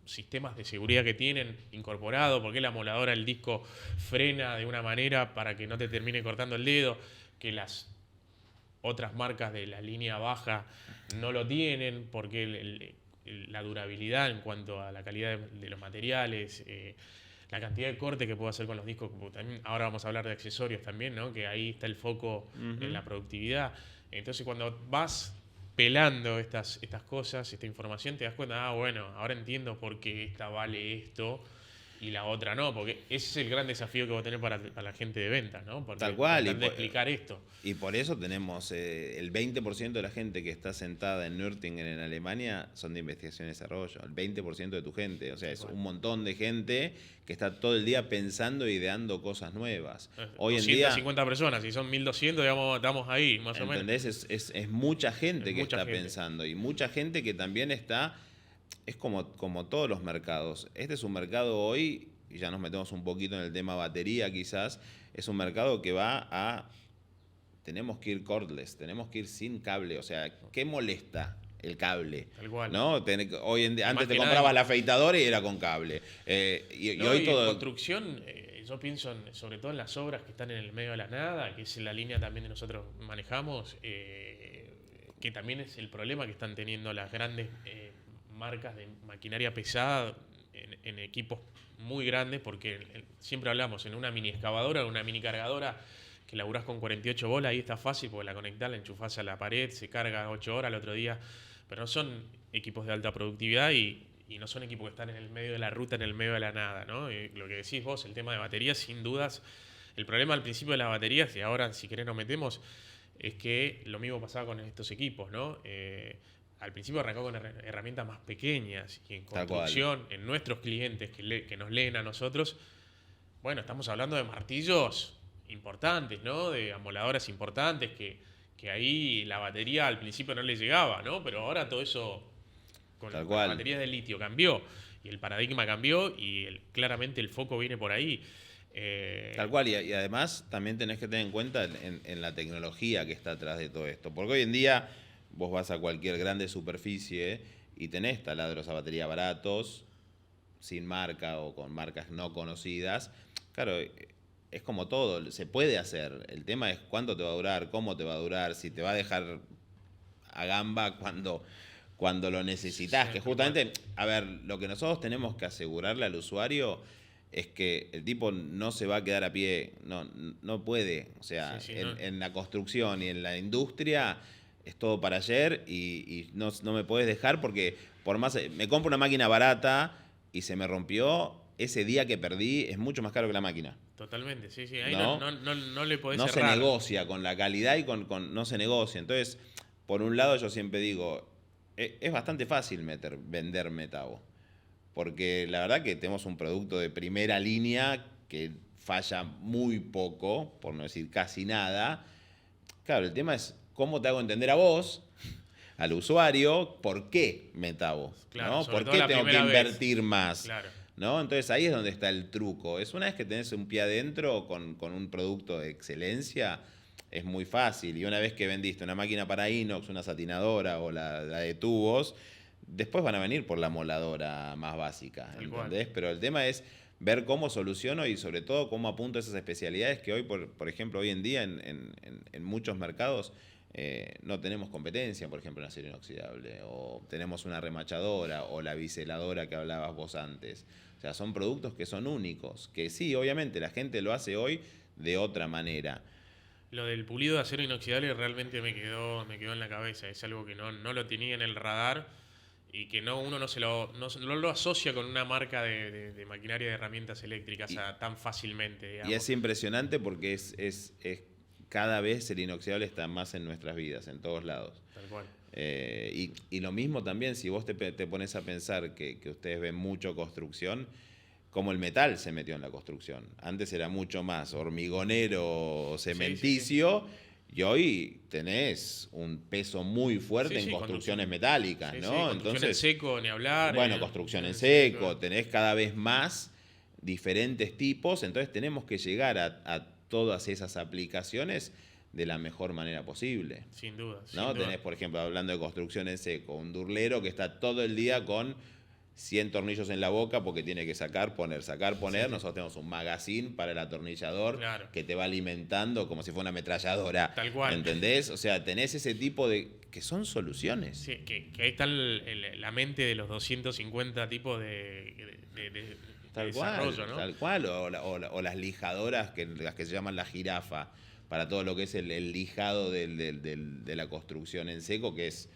sistemas de seguridad que tienen incorporado, por qué la moladora, el disco frena de una manera para que no te termine cortando el dedo, que las otras marcas de la línea baja no lo tienen, porque la durabilidad en cuanto a la calidad de los materiales, la cantidad de corte que puedo hacer con los discos. También, ahora vamos a hablar de accesorios también, ¿no? Que ahí está el foco en la productividad. Entonces, cuando vas pelando estas cosas, esta información, te das cuenta, bueno, ahora entiendo por qué esta vale esto y la otra no, porque ese es el gran desafío que va a tener para la gente de ventas, ¿no? Porque Tal cual. tratar de explicar esto. Y por eso tenemos el 20% de la gente que está sentada en Nürtingen en Alemania son de investigación y desarrollo. El 20% de tu gente. O sea, es un montón de gente que está todo el día pensando e ideando cosas nuevas. Hoy en día, 250 personas, si son 1200, digamos, estamos ahí, más o menos. ¿entendés? Es mucha gente que está pensando. Y mucha gente que también está... Es como todos los mercados. Este es un mercado hoy, y ya nos metemos un poquito en el tema batería quizás, es un mercado que va a... Tenemos que ir cordless, tenemos que ir sin cable. O sea, ¿qué molesta el cable? Tal cual. ¿No? Hoy en día, antes te comprabas la afeitadora y era con cable. Y hoy todo... En construcción, yo pienso sobre todo en las obras que están en el medio de la nada, que es la línea también que nosotros manejamos, que también es el problema que están teniendo las grandes... marcas de maquinaria pesada en equipos muy grandes, porque siempre hablamos en una mini excavadora, una mini cargadora que laburás con 48 bolas, ahí está fácil porque la conectás, la enchufás a la pared, se carga 8 horas al otro día, pero no son equipos de alta productividad y no son equipos que están en el medio de la ruta, en el medio de la nada, ¿no? Lo que decís vos, el tema de baterías, sin dudas, el problema al principio de las baterías, y ahora si querés nos metemos, es que lo mismo pasaba con estos equipos, ¿no? Al principio arrancó con herramientas más pequeñas y en construcción, en nuestros clientes que nos leen a nosotros, bueno, estamos hablando de martillos importantes, ¿no? De amoladoras importantes que ahí la batería al principio no le llegaba, ¿no? Pero ahora todo eso con las baterías de litio cambió y el paradigma cambió y claramente el foco viene por ahí. Tal cual, y además también tenés que tener en cuenta en la tecnología que está atrás de todo esto, porque hoy en día vos vas a cualquier grande superficie y tenés taladros a batería baratos, sin marca o con marcas no conocidas. Claro, es como todo, se puede hacer. El tema es cuánto te va a durar, cómo te va a durar, si te va a dejar a gamba cuando lo necesitas. Sí, que justamente, a ver, lo que nosotros tenemos que asegurarle al usuario es que el tipo no se va a quedar a pie, no puede. O sea, en la construcción y en la industria... Es todo para ayer y no me puedes dejar porque por más me compro una máquina barata y se me rompió, ese día que perdí es mucho más caro que la máquina. Totalmente, sí. Ahí no le podés no cerrar. Se negocia con la calidad y no se negocia. Entonces, por un lado yo siempre digo, es bastante fácil vender Metabo. Porque la verdad que tenemos un producto de primera línea que falla muy poco, por no decir casi nada. Claro, el tema es... ¿Cómo te hago entender a vos, al usuario, ¿por qué Metabo? Claro, ¿No? sobre ¿Por todo qué la tengo que primera vez. invertir más? Claro. ¿No? Entonces ahí es donde está el truco. Es una vez que tenés un pie adentro con un producto de excelencia, es muy fácil. Y una vez que vendiste una máquina para inox, una satinadora o la de tubos, después van a venir por la moladora más básica, Tal ¿entendés? cual. Pero el tema es ver cómo soluciono y sobre todo cómo apunto esas especialidades que hoy, por ejemplo, hoy en día en muchos mercados no tenemos competencia, por ejemplo, en acero inoxidable, o tenemos una remachadora o la biseladora que hablabas vos antes. O sea, son productos que son únicos, que sí, obviamente la gente lo hace hoy de otra manera. Lo del pulido de acero inoxidable realmente me quedó en la cabeza. Es algo que no lo tenía en el radar y que uno no lo asocia con una marca de maquinaria de herramientas eléctricas tan fácilmente, Y digamos. es impresionante porque cada vez el inoxidable está más en nuestras vidas, en todos lados. Tal cual. Y lo mismo también, si vos te pones a pensar que ustedes ven mucho construcción, como el metal se metió en la construcción. Antes era mucho más hormigonero, cementicio, y hoy tenés un peso muy fuerte en construcciones metálicas, ¿no? Construcción Entonces, en seco, ni hablar. bueno, construcción en seco, tenés cada vez más diferentes tipos, entonces tenemos que llegar a todas esas aplicaciones de la mejor manera posible. Sin duda. ¿No? Tenés, por ejemplo, hablando de construcción en seco, un durlero que está todo el día con 100 tornillos en la boca porque tiene que sacar, poner. Nosotros tenemos un magazine para el atornillador que te va alimentando como si fuera una ametralladora. Tal cual. ¿Entendés? O sea, tenés ese tipo de... que son soluciones. Sí, que ahí está la mente de los 250 tipos de desarrollo, ¿no? Tal cual, o las lijadoras, las que se llaman la jirafa, para todo lo que es el lijado de la construcción en seco, que es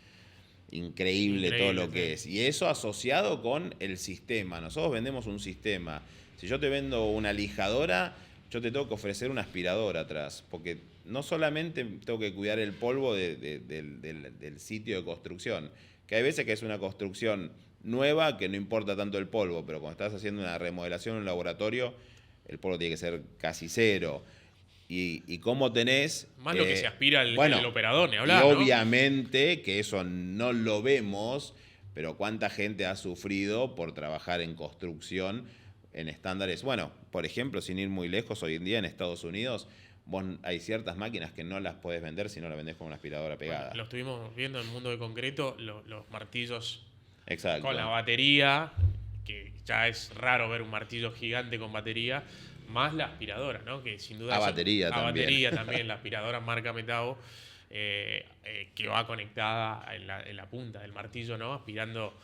increíble todo lo que es. Y eso asociado con el sistema. Nosotros vendemos un sistema. Si yo te vendo una lijadora, yo te tengo que ofrecer una aspiradora atrás, porque no solamente tengo que cuidar el polvo del sitio de construcción, que hay veces que es una construcción nueva que no importa tanto el polvo, pero cuando estás haciendo una remodelación en un laboratorio, el polvo tiene que ser casi cero. Y cómo tenés... Más lo que se aspira el operador, ni Y hablar, obviamente que eso no lo vemos, pero cuánta gente ha sufrido por trabajar en construcción en estándares. Bueno, por ejemplo, sin ir muy lejos, hoy en día en Estados Unidos hay ciertas máquinas que no las puedes vender si no las vendés con una aspiradora pegada. Bueno, lo estuvimos viendo en el mundo de concreto, los martillos. Exacto. Con la batería, que ya es raro ver un martillo gigante con batería, más la aspiradora, ¿no? Que sin duda... batería también, la aspiradora marca Metabo, que va conectada en la punta del martillo, ¿no? Aspirando,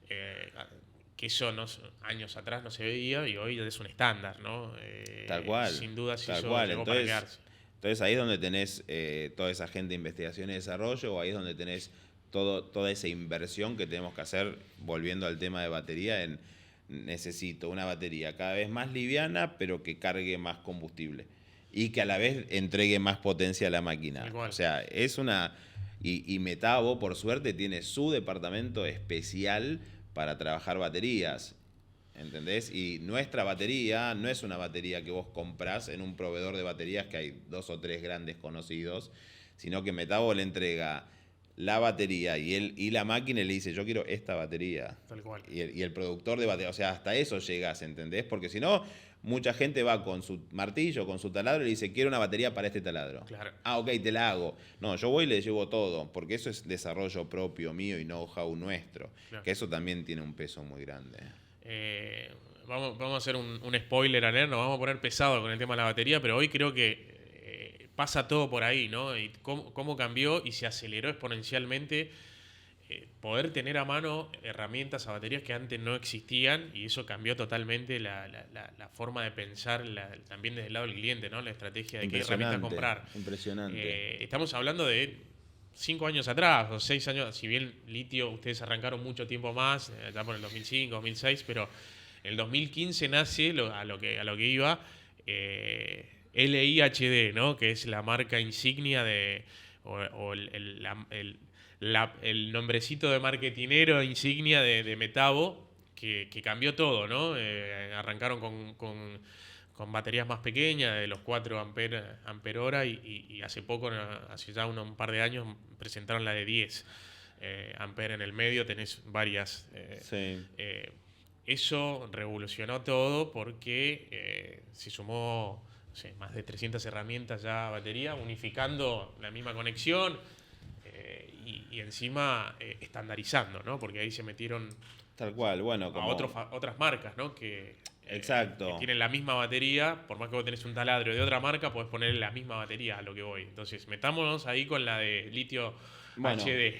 que eso años atrás no se veía y hoy es un estándar, ¿no? Tal cual. Sin duda sí tal cual. llegó para quedarse. Entonces ahí es donde tenés toda esa gente de investigación y desarrollo, o ahí es donde tenés toda esa inversión que tenemos que hacer, volviendo al tema de batería, necesito una batería cada vez más liviana, pero que cargue más combustible y que a la vez entregue más potencia a la máquina. Igual. O sea, es una... Y Metabo, por suerte, tiene su departamento especial para trabajar baterías. ¿Entendés? Y nuestra batería no es una batería que vos comprás en un proveedor de baterías, que hay 2 o 3 grandes conocidos, sino que Metabo le entrega la batería y la máquina y le dice, yo quiero esta batería. Tal cual. Y el productor de batería, o sea, hasta eso llegas, ¿entendés? Porque si no, mucha gente va con su martillo, con su taladro y le dice, quiero una batería para este taladro. Claro. Ah, ok, te la hago. No, yo voy y le llevo todo, porque eso es desarrollo propio mío y know-how nuestro. Claro. Que eso también tiene un peso muy grande. Vamos a hacer un spoiler alert, nos vamos a poner pesado con el tema de la batería, pero hoy creo que pasa todo por ahí, ¿no? Y cómo cambió y se aceleró exponencialmente poder tener a mano herramientas a baterías que antes no existían, y eso cambió totalmente la forma de pensar también desde el lado del cliente, ¿no? La estrategia de qué herramientas comprar. Impresionante. Estamos hablando de 5 años atrás o 6 años, si bien litio ustedes arrancaron mucho tiempo más, ya por el 2005, 2006, pero en el 2015 nace a lo que iba LIHD, ¿no? Que es la marca insignia el nombrecito de marketinero insignia de Metabo, que cambió todo, ¿no? Arrancaron con baterías más pequeñas, de los 4 ampere hora, y hace poco, hace ya un par de años, presentaron la de 10. ampere en el medio, tenés varias... Sí. Eso revolucionó todo porque se sumó, no sé, más de 300 herramientas ya a batería, unificando la misma conexión y encima estandarizando, ¿no? Porque ahí se metieron Tal cual, bueno, como... otras marcas, ¿no? Que Exacto. tienen la misma batería, por más que vos tenés un taladro de otra marca, podés poner la misma batería a lo que voy. Entonces, metámonos ahí con la de litio Bueno. HD.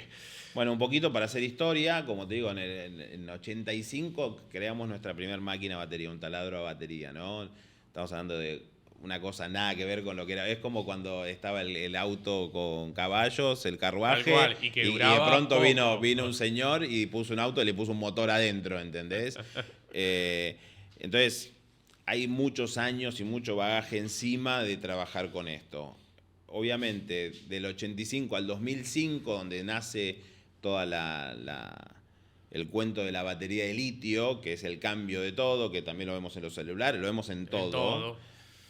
Bueno, un poquito para hacer historia, como te digo, en el 85 creamos nuestra primera máquina a batería, un taladro a batería, ¿no? Estamos hablando de una cosa nada que ver con lo que era. Es como cuando estaba el auto con caballos, el carruaje, Tal cual, y de pronto poco. vino un señor y puso un auto y le puso un motor adentro, ¿entendés? Entonces, hay muchos años y mucho bagaje encima de trabajar con esto. Obviamente, del 85 al 2005, donde nace toda el cuento de la batería de litio, que es el cambio de todo, que también lo vemos en los celulares, lo vemos en todo.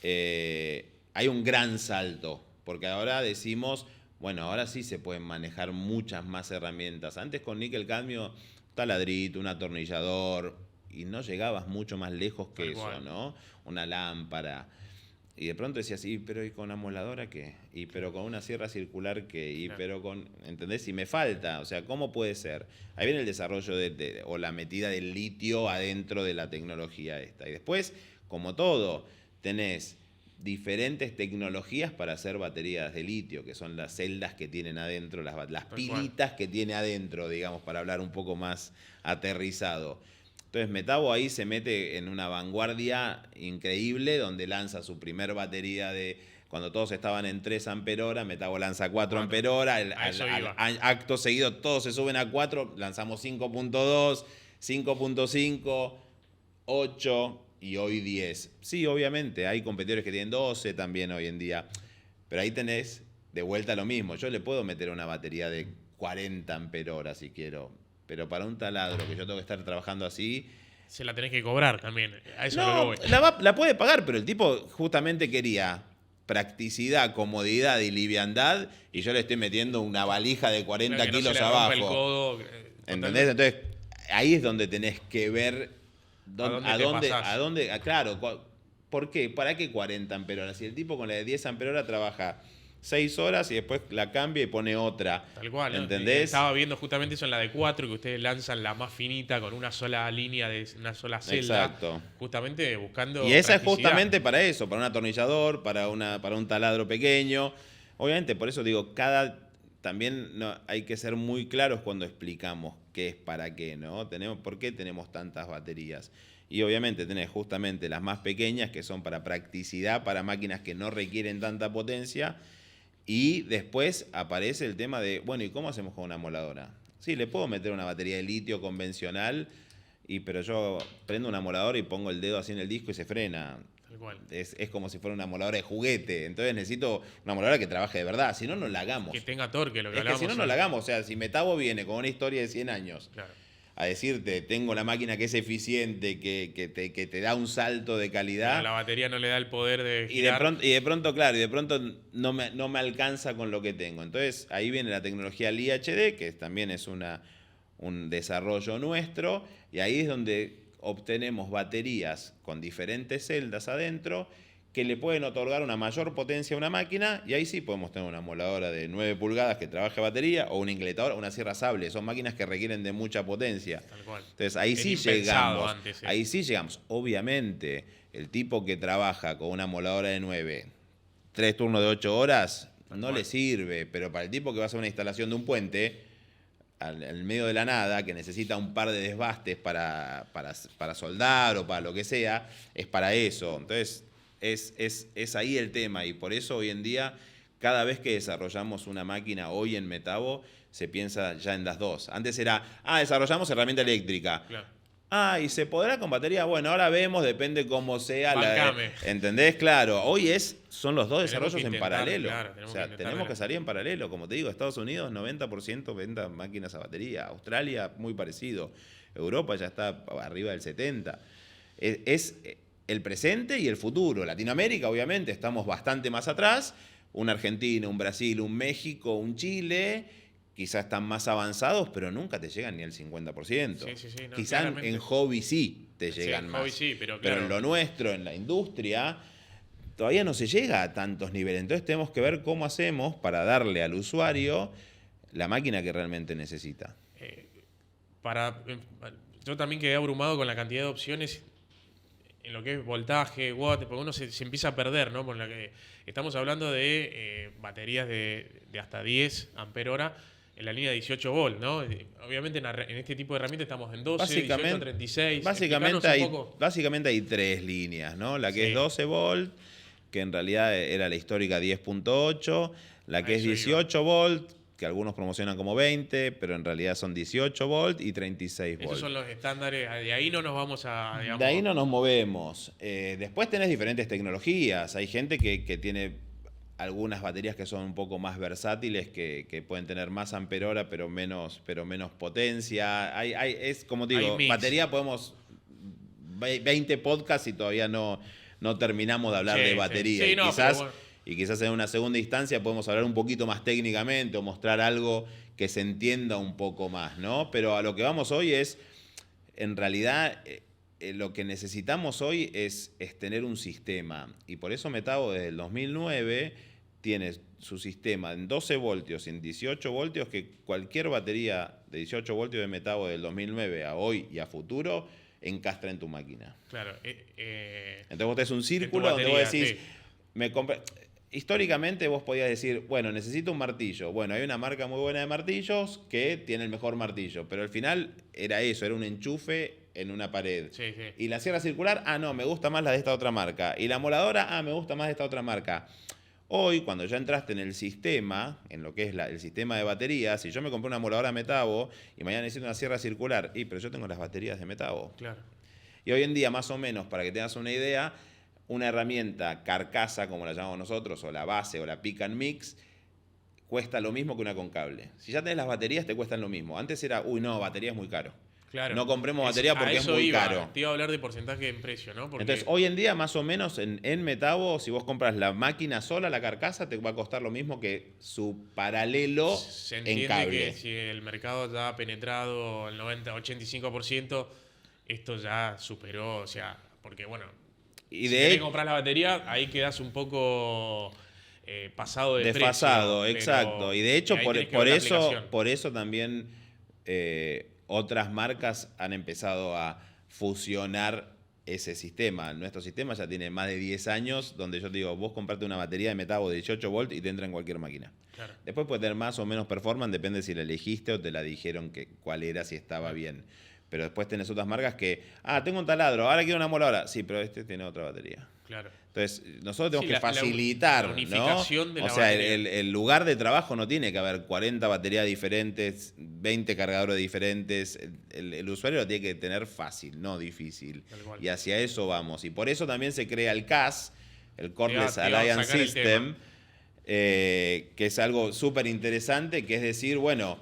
Hay un gran salto, porque ahora decimos, bueno, ahora sí se pueden manejar muchas más herramientas. Antes con níquel cadmio, taladrito, un atornillador, y no llegabas mucho más lejos que eso, ¿no? Una lámpara. Y de pronto decías, pero ¿y con amoladora qué? Y pero con una sierra circular qué? Y pero con, ¿entendés? Y me falta, o sea, ¿cómo puede ser? Ahí viene el desarrollo o la metida del litio adentro de la tecnología esta. Y después, como todo, tenés diferentes tecnologías para hacer baterías de litio, que son las celdas que tienen adentro, las pilitas que tiene adentro, digamos, para hablar un poco más aterrizado. Entonces Metabo ahí se mete en una vanguardia increíble donde lanza su primer batería de... Cuando todos estaban en 3 ampere-hora, Metabo lanza 4 ampere-hora. Acto seguido todos se suben a 4, lanzamos 5.2, 5.5, 8 y hoy 10. Sí, obviamente, hay competidores que tienen 12 también hoy en día. Pero ahí tenés de vuelta lo mismo. Yo le puedo meter una batería de 40 ampere-hora si quiero. Pero para un taladro que yo tengo que estar trabajando así... Se la tenés que cobrar también. A eso no, es lo que voy. la puede pagar, pero el tipo justamente quería practicidad, comodidad y liviandad y yo le estoy metiendo una valija de 40 claro, kilos no abajo. El codo, ¿entendés? Entonces, ahí es donde tenés que ver a dónde, claro, ¿por qué? ¿Para qué 40 ampere-hora? Si el tipo con la de 10 ampere-hora trabaja 6 horas y después la cambia y pone otra. Tal cual, ¿no? ¿Entendés? Estaba viendo justamente eso en la de 4, que ustedes lanzan la más finita con una sola línea de una sola celda. Exacto. Justamente buscando. Y esa es justamente para eso, para un atornillador, para un taladro pequeño. Obviamente, por eso digo, también hay que ser muy claros cuando explicamos qué es para qué, ¿no? ¿Por qué tenemos tantas baterías? Y obviamente tenés justamente las más pequeñas, que son para practicidad, para máquinas que no requieren tanta potencia. Y después aparece el tema de, bueno, ¿y cómo hacemos con una moladora? Sí, le puedo meter una batería de litio convencional, pero yo prendo una moladora y pongo el dedo así en el disco y se frena. Tal cual. Es como si fuera una moladora de juguete. Entonces necesito una moladora que trabaje de verdad. Si no, no la hagamos. Que tenga torque, lo que hablamos. Es que si no, no la hagamos. O sea, si Metabo viene con una historia de 100 años... Claro. A decirte, tengo la máquina que es eficiente, que te da un salto de calidad. Pero la batería no le da el poder de girar. Y de pronto no me alcanza con lo que tengo. Entonces ahí viene la tecnología LIHD, que también es un desarrollo nuestro, y ahí es donde obtenemos baterías con diferentes celdas adentro que le pueden otorgar una mayor potencia a una máquina, y ahí sí podemos tener una moladora de 9 pulgadas que trabaje batería, o una ingletadora, o una sierra sable. Son máquinas que requieren de mucha potencia. Tal cual. Entonces ahí Es sí llegamos. Antes, Ahí sí llegamos. Obviamente, el tipo que trabaja con una moladora de 9, 3 turnos de 8 horas, no le sirve. Pero para el tipo que va a hacer una instalación de un puente, al medio de la nada, que necesita un par de desbastes para soldar o para lo que sea, es para eso. Entonces... Es ahí el tema, y por eso hoy en día, cada vez que desarrollamos una máquina hoy en Metabo, se piensa ya en las dos. Antes era, desarrollamos herramienta eléctrica. Claro. ¿Y se podrá con batería? Bueno, ahora vemos, depende cómo sea. ¿Entendés? Claro, hoy son los dos desarrollos en paralelo. Claro, tenemos que salir en paralelo. Como te digo, Estados Unidos, 90% venda máquinas a batería. Australia, muy parecido. Europa ya está arriba del 70%. Es el presente y el futuro. Latinoamérica, obviamente, estamos bastante más atrás. Un Argentina, un Brasil, un México, un Chile, quizás están más avanzados, pero nunca te llegan ni al 50%. Sí, no, quizás en hobby sí te llegan en más. hobby sí, pero Pero en lo nuestro, en la industria, todavía no se llega a tantos niveles. Entonces tenemos que ver cómo hacemos para darle al usuario la máquina que realmente necesita. Yo también quedé abrumado con la cantidad de opciones en lo que es voltaje, watt, porque uno se empieza a perder, ¿no? Por la que estamos hablando de baterías de hasta 10 ampere hora en la línea de 18 volt, ¿no? Obviamente en este tipo de herramientas estamos en 12, 18, 36. Básicamente hay 3 líneas, ¿no? La que es 12 volt, que en realidad era la histórica 10.8, la que es 18 volt, que algunos promocionan como 20, pero en realidad son 18 volt y 36 volt. Esos son los estándares, de ahí no nos vamos a... Digamos, de ahí no nos movemos. Después tenés diferentes tecnologías. Hay gente que tiene algunas baterías que son un poco más versátiles, que pueden tener más ampere hora, pero menos potencia. Es como te digo, batería podemos 20 podcasts y todavía no terminamos de hablar de batería. Sí, Y quizás en una segunda instancia podemos hablar un poquito más técnicamente o mostrar algo que se entienda un poco más, ¿no? Pero a lo que vamos hoy es, en realidad, lo que necesitamos hoy es tener un sistema. Y por eso Metabo desde el 2009 tiene su sistema en 12 voltios y en 18 voltios, que cualquier batería de 18 voltios de Metabo del 2009 a hoy y a futuro encastra en tu máquina. Claro. Entonces vos tenés un círculo donde vos decís, históricamente vos podías decir, bueno, necesito un martillo. Bueno, hay una marca muy buena de martillos que tiene el mejor martillo, pero al final era eso, era un enchufe en una pared. Sí. Y la sierra circular, no, me gusta más la de esta otra marca. Y la moladora, me gusta más de esta otra marca. Hoy, cuando ya entraste en el sistema, en lo que es el sistema de baterías, si yo me compré una moladora Metabo y mañana necesito una sierra circular, pero yo tengo las baterías de Metabo. Claro. Y hoy en día, más o menos, para que tengas una idea, una herramienta carcasa, como la llamamos nosotros, o la base, o la pick and mix, cuesta lo mismo que una con cable. Si ya tenés las baterías, te cuestan lo mismo. Antes era, batería es muy caro. Claro. No compremos batería porque es muy caro. Te iba a hablar de porcentaje en precio, ¿no? Porque... Entonces, hoy en día, más o menos, en Metabo, si vos compras la máquina sola, la carcasa, te va a costar lo mismo que su paralelo se entiende en cable. Que si el mercado ya ha penetrado el 90-85%, esto ya superó, o sea, porque bueno, y si querés comprar la batería, ahí quedás un poco pasado de desfasado, precio. Exacto. Y de hecho, por eso también otras marcas han empezado a fusionar ese sistema. Nuestro sistema ya tiene más de 10 años, donde yo te digo, vos comprate una batería de Metabo de 18 volt y te entra en cualquier máquina. Claro. Después puede tener más o menos performance, depende si la elegiste o te la dijeron cuál era, si estaba bien. Pero después tenés otras marcas que, tengo un taladro, ahora quiero una moladora. Sí, pero este tiene otra batería. Claro. Entonces, nosotros tenemos que facilitar, la unificación, ¿no? de la o sea, batería. el lugar de trabajo no tiene que haber 40 baterías diferentes, 20 cargadores diferentes. El usuario lo tiene que tener fácil, no difícil. Y hacia eso vamos. Y por eso también se crea el CAS, el Cordless Alliance System, que es algo súper interesante, que es decir, bueno,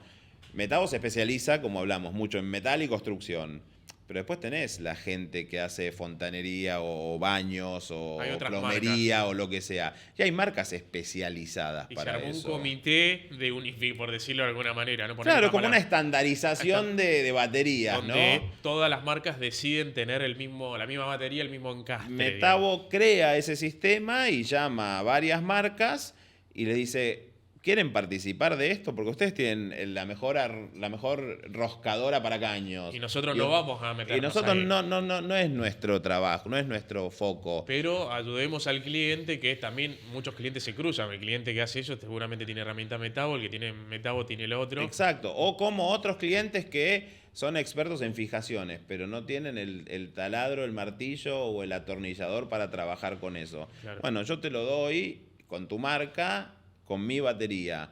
Metabo se especializa, como hablamos, mucho en metal y construcción. Pero después tenés la gente que hace fontanería o baños o plomería o lo que sea. Y hay marcas especializadas para eso. Y se armó un comité de unificación, por decirlo de alguna manera, ¿no? Claro, como una estandarización de baterías, donde todas las marcas deciden tener la misma batería, el mismo encastre. Metabo crea ese sistema y llama a varias marcas y les dice, ¿quieren participar de esto? Porque ustedes tienen la mejor roscadora para caños. Y nosotros no vamos a meternos. Y nosotros no es nuestro trabajo, no es nuestro foco. Pero ayudemos al cliente, que también muchos clientes se cruzan. El cliente que hace eso seguramente tiene herramienta Metabo, el que tiene Metabo tiene el otro. Exacto. O como otros clientes que son expertos en fijaciones, pero no tienen el taladro, el martillo o el atornillador para trabajar con eso. Claro. Bueno, yo te lo doy con tu marca, con mi batería.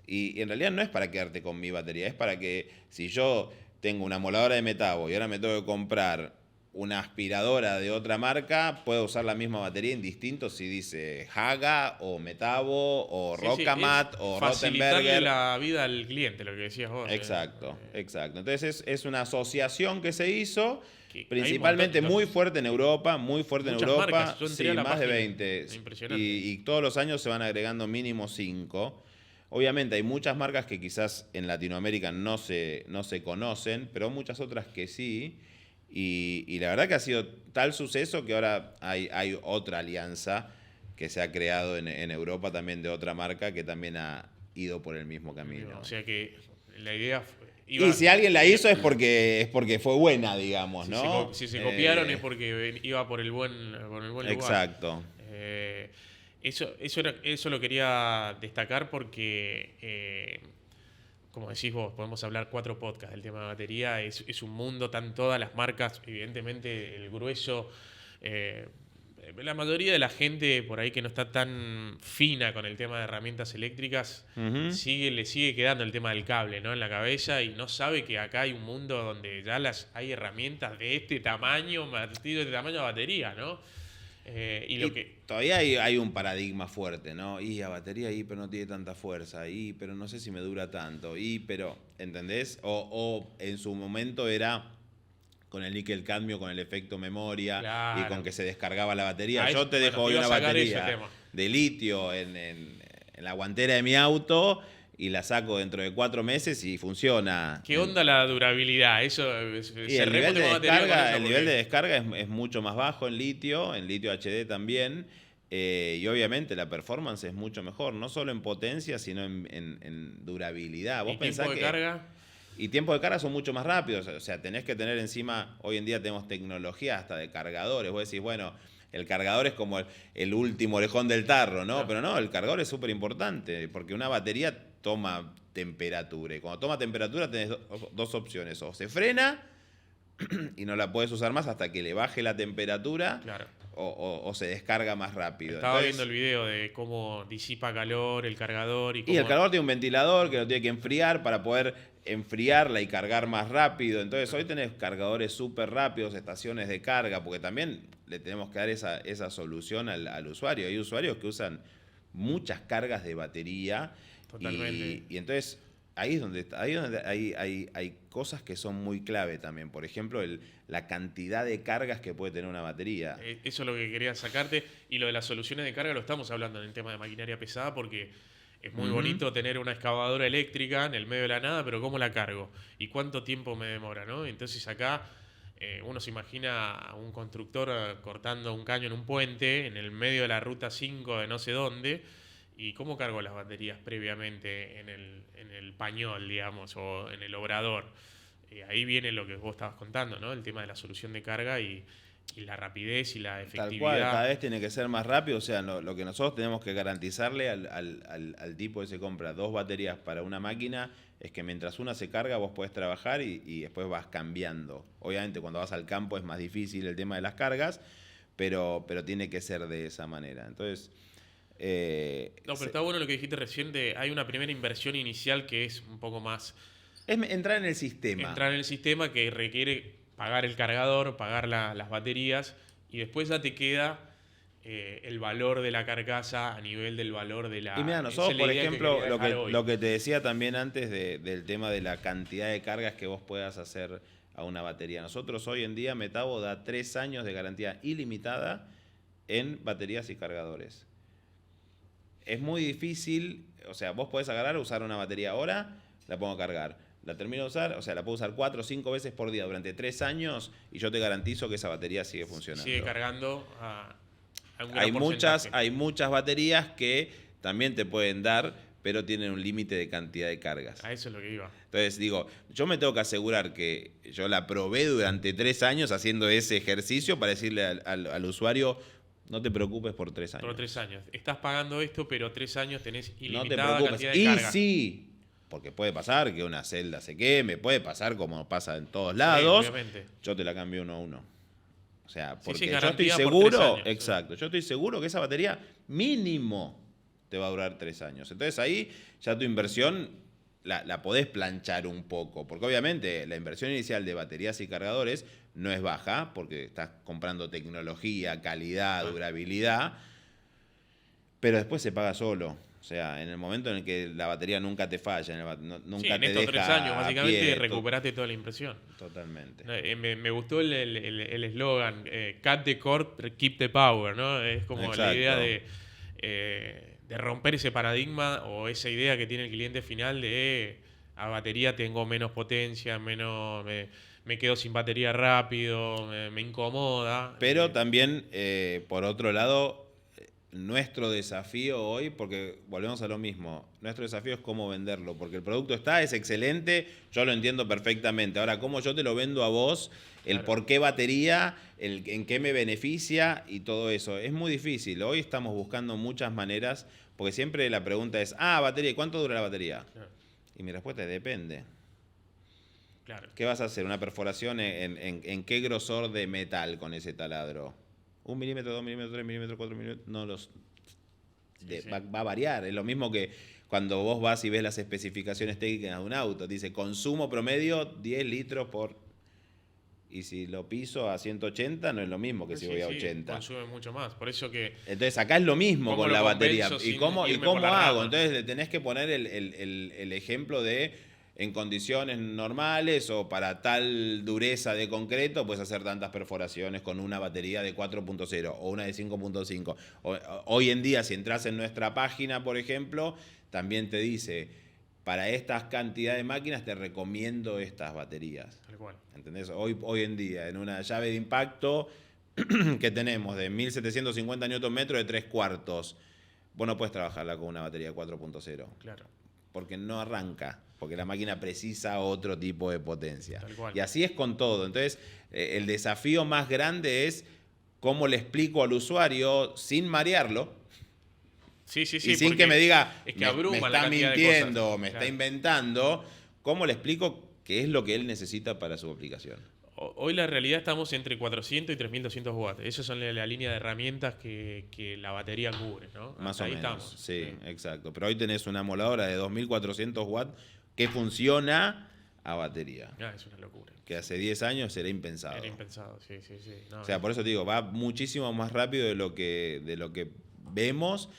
Y en realidad no es para quedarte con mi batería, es para que si yo tengo una moladora de Metabo y ahora me tengo que comprar una aspiradora de otra marca, puedo usar la misma batería indistinto si dice Haga o Metabo o Rockamat o Rottenberger. Facilitarle la vida al cliente, lo que decías vos. Exacto. Entonces es una asociación que se hizo, principalmente muy fuerte en Europa, marcas. Sí, más de 20. Y todos los años se van agregando mínimo 5. Obviamente hay muchas marcas que quizás en Latinoamérica no se conocen, pero muchas otras que sí. Y la verdad que ha sido tal suceso que ahora hay otra alianza que se ha creado en Europa también de otra marca que también ha ido por el mismo camino. O sea que la idea Y si alguien la hizo es porque fue buena, digamos, ¿no? Si se copiaron es porque iba por el buen lugar. Exacto. Eso lo quería destacar porque, como decís vos, podemos hablar 4 podcasts del tema de batería. Es un mundo, están todas las marcas, evidentemente el grueso. La mayoría de la gente por ahí que no está tan fina con el tema de herramientas eléctricas Ujú. le sigue quedando el tema del cable, ¿no?, en la cabeza, y no sabe que acá hay un mundo donde ya hay herramientas de este tamaño, martillo de este tamaño de batería, ¿no? Todavía hay un paradigma fuerte, ¿no? Y a batería, pero no tiene tanta fuerza, pero no sé si me dura tanto, pero, ¿entendés? O en su momento era con el níquel cadmio, con el efecto memoria, Claro. y con que se descargaba la batería. Yo te dejo hoy una batería de litio en la guantera de mi auto y la saco dentro de 4 meses y funciona. ¿Qué onda la durabilidad? Eso y el nivel de descarga es mucho más bajo en litio HD también. Y obviamente la performance es mucho mejor, no solo en potencia, sino en durabilidad. ¿Vos ¿Y tiempo de carga? Y tiempo de carga son mucho más rápidos. O sea, tenés que tener encima, hoy en día tenemos tecnología hasta de cargadores. Vos decís, bueno, el cargador es como el último orejón del tarro, ¿no? Claro. Pero no, el cargador es súper importante, porque una batería toma temperatura. Y cuando toma temperatura tenés dos opciones. O se frena y no la puedes usar más hasta que le baje la temperatura. Claro. O se descarga más rápido. Estaba viendo el video de cómo disipa calor el cargador. Y el cargador tiene un ventilador que lo tiene que enfriar para poder enfriarla y cargar más rápido. Entonces hoy tenés cargadores súper rápidos, estaciones de carga, porque también le tenemos que dar esa solución al usuario. Hay usuarios que usan muchas cargas de batería. Totalmente. Y entonces ahí es donde hay cosas que son muy clave también. Por ejemplo, la cantidad de cargas que puede tener una batería. Eso es lo que quería sacarte. Y lo de las soluciones de carga lo estamos hablando en el tema de maquinaria pesada, porque es muy bonito tener una excavadora eléctrica en el medio de la nada, pero ¿cómo la cargo? ¿Y cuánto tiempo me demora, no? Entonces acá uno se imagina a un constructor cortando un caño en un puente en el medio de la ruta 5 de no sé dónde. ¿Y cómo cargo las baterías previamente en el pañol, digamos, o en el obrador? Ahí viene lo que vos estabas contando, ¿no? El tema de la solución de carga y la rapidez y la efectividad. Tal cual, cada vez tiene que ser más rápido. O sea, lo que nosotros tenemos que garantizarle al tipo que se compra 2 baterías para una máquina es que mientras una se carga vos podés trabajar y después vas cambiando. Obviamente cuando vas al campo es más difícil el tema de las cargas, pero tiene que ser de esa manera. Entonces... no, pero está bueno lo que dijiste recién hay una primera inversión inicial que es un poco más... Es entrar en el sistema. Entrar en el sistema que requiere pagar el cargador, pagar las baterías, y después ya te queda el valor de la carcasa a nivel del valor de la... Y mira, nosotros, por ejemplo, lo que te decía también antes del tema de la cantidad de cargas que vos puedas hacer a una batería. Nosotros hoy en día, Metabo da 3 años de garantía ilimitada en baterías y cargadores. Es muy difícil, o sea, vos podés agarrar, usar una batería ahora, la pongo a cargar. La termino de usar, o sea, la puedo usar 4 o 5 veces por día durante 3 años y yo te garantizo que esa batería sigue funcionando. Sigue cargando a un gran hay porcentaje. muchas baterías que también te pueden dar, pero tienen un límite de cantidad de cargas. A eso es lo que iba. Entonces digo, yo me tengo que asegurar que yo la probé durante 3 años haciendo ese ejercicio para decirle al usuario, no te preocupes por 3 años. Por 3 años. Estás pagando esto, pero 3 años tenés ilimitada no te preocupes. cantidad de carga. Y sí, porque puede pasar que una celda se queme, puede pasar como pasa en todos lados. Sí, obviamente. Yo te la cambio 1 a 1. O sea, porque sí, yo estoy garantía por seguro, 3 años. exacto, yo estoy seguro que esa batería mínimo te va a durar 3 años. Entonces ahí ya tu inversión la podés planchar un poco, porque obviamente la inversión inicial de baterías y cargadores no es baja, porque estás comprando tecnología, calidad, durabilidad, pero después se paga solo. O sea, en el momento en el que la batería nunca te falla, nunca en te estos deja 3 años, básicamente, pie, recuperaste toda la impresión. Totalmente. Me gustó el eslogan, cut the cord, keep the power, ¿no? Es como Exacto. la idea de romper ese paradigma o esa idea que tiene el cliente final de a batería tengo menos potencia, me quedo sin batería rápido, me incomoda. Pero también, por otro lado, nuestro desafío hoy, porque volvemos a lo mismo, nuestro desafío es cómo venderlo, porque el producto es excelente, yo lo entiendo perfectamente. Ahora, cómo yo te lo vendo a vos, el Claro. por qué batería, en qué me beneficia y todo eso, es muy difícil. Hoy estamos buscando muchas maneras, porque siempre la pregunta es, batería, ¿cuánto dura la batería? Claro. Y mi respuesta es, depende. Claro. ¿Qué vas a hacer? ¿Una perforación en qué grosor de metal con ese taladro? ¿1 milímetro, 2 milímetros, 3 milímetros, 4 milímetros? No los... Sí. Va a variar. Es lo mismo que cuando vos vas y ves las especificaciones técnicas de un auto. Dice, consumo promedio 10 litros por... Y si lo piso a 180 no es lo mismo que si voy a 80. Consume mucho más. Por eso que... Entonces acá es lo mismo ¿Cómo con lo la batería. compenso ¿Y sin cómo irme por la hago? rama? Entonces le tenés que poner el ejemplo de en condiciones normales o para tal dureza de concreto puedes hacer tantas perforaciones con una batería de 4.0 o una de 5.5. Hoy en día, si entras en nuestra página, por ejemplo, también te dice, para estas cantidades de máquinas te recomiendo estas baterías. Tal cual. ¿Entendés? Hoy en día, en una llave de impacto que tenemos de 1750 Nm de 3/4, vos no puedes trabajarla con una batería de 4.0. Claro. Porque no arranca, porque la máquina precisa otro tipo de potencia. Tal cual. Y así es con todo. Entonces, el desafío más grande es cómo le explico al usuario sin marearlo. Sí, Y sin porque que me diga, es que me abruma la está cantidad de mintiendo, cosas. me Claro. está inventando, ¿cómo le explico qué es lo que él necesita para su aplicación? Hoy la realidad estamos entre 400 y 3200 watts. Esas son la línea de herramientas que la batería cubre, ¿no? Más Hasta o ahí menos, estamos. sí, exacto. Pero hoy tenés una moladora de 2400 watts que funciona a batería, Es una locura. que hace 10 años era impensado. Era impensado, sí. No, O sea, por eso te digo, va muchísimo más rápido de lo que vemos.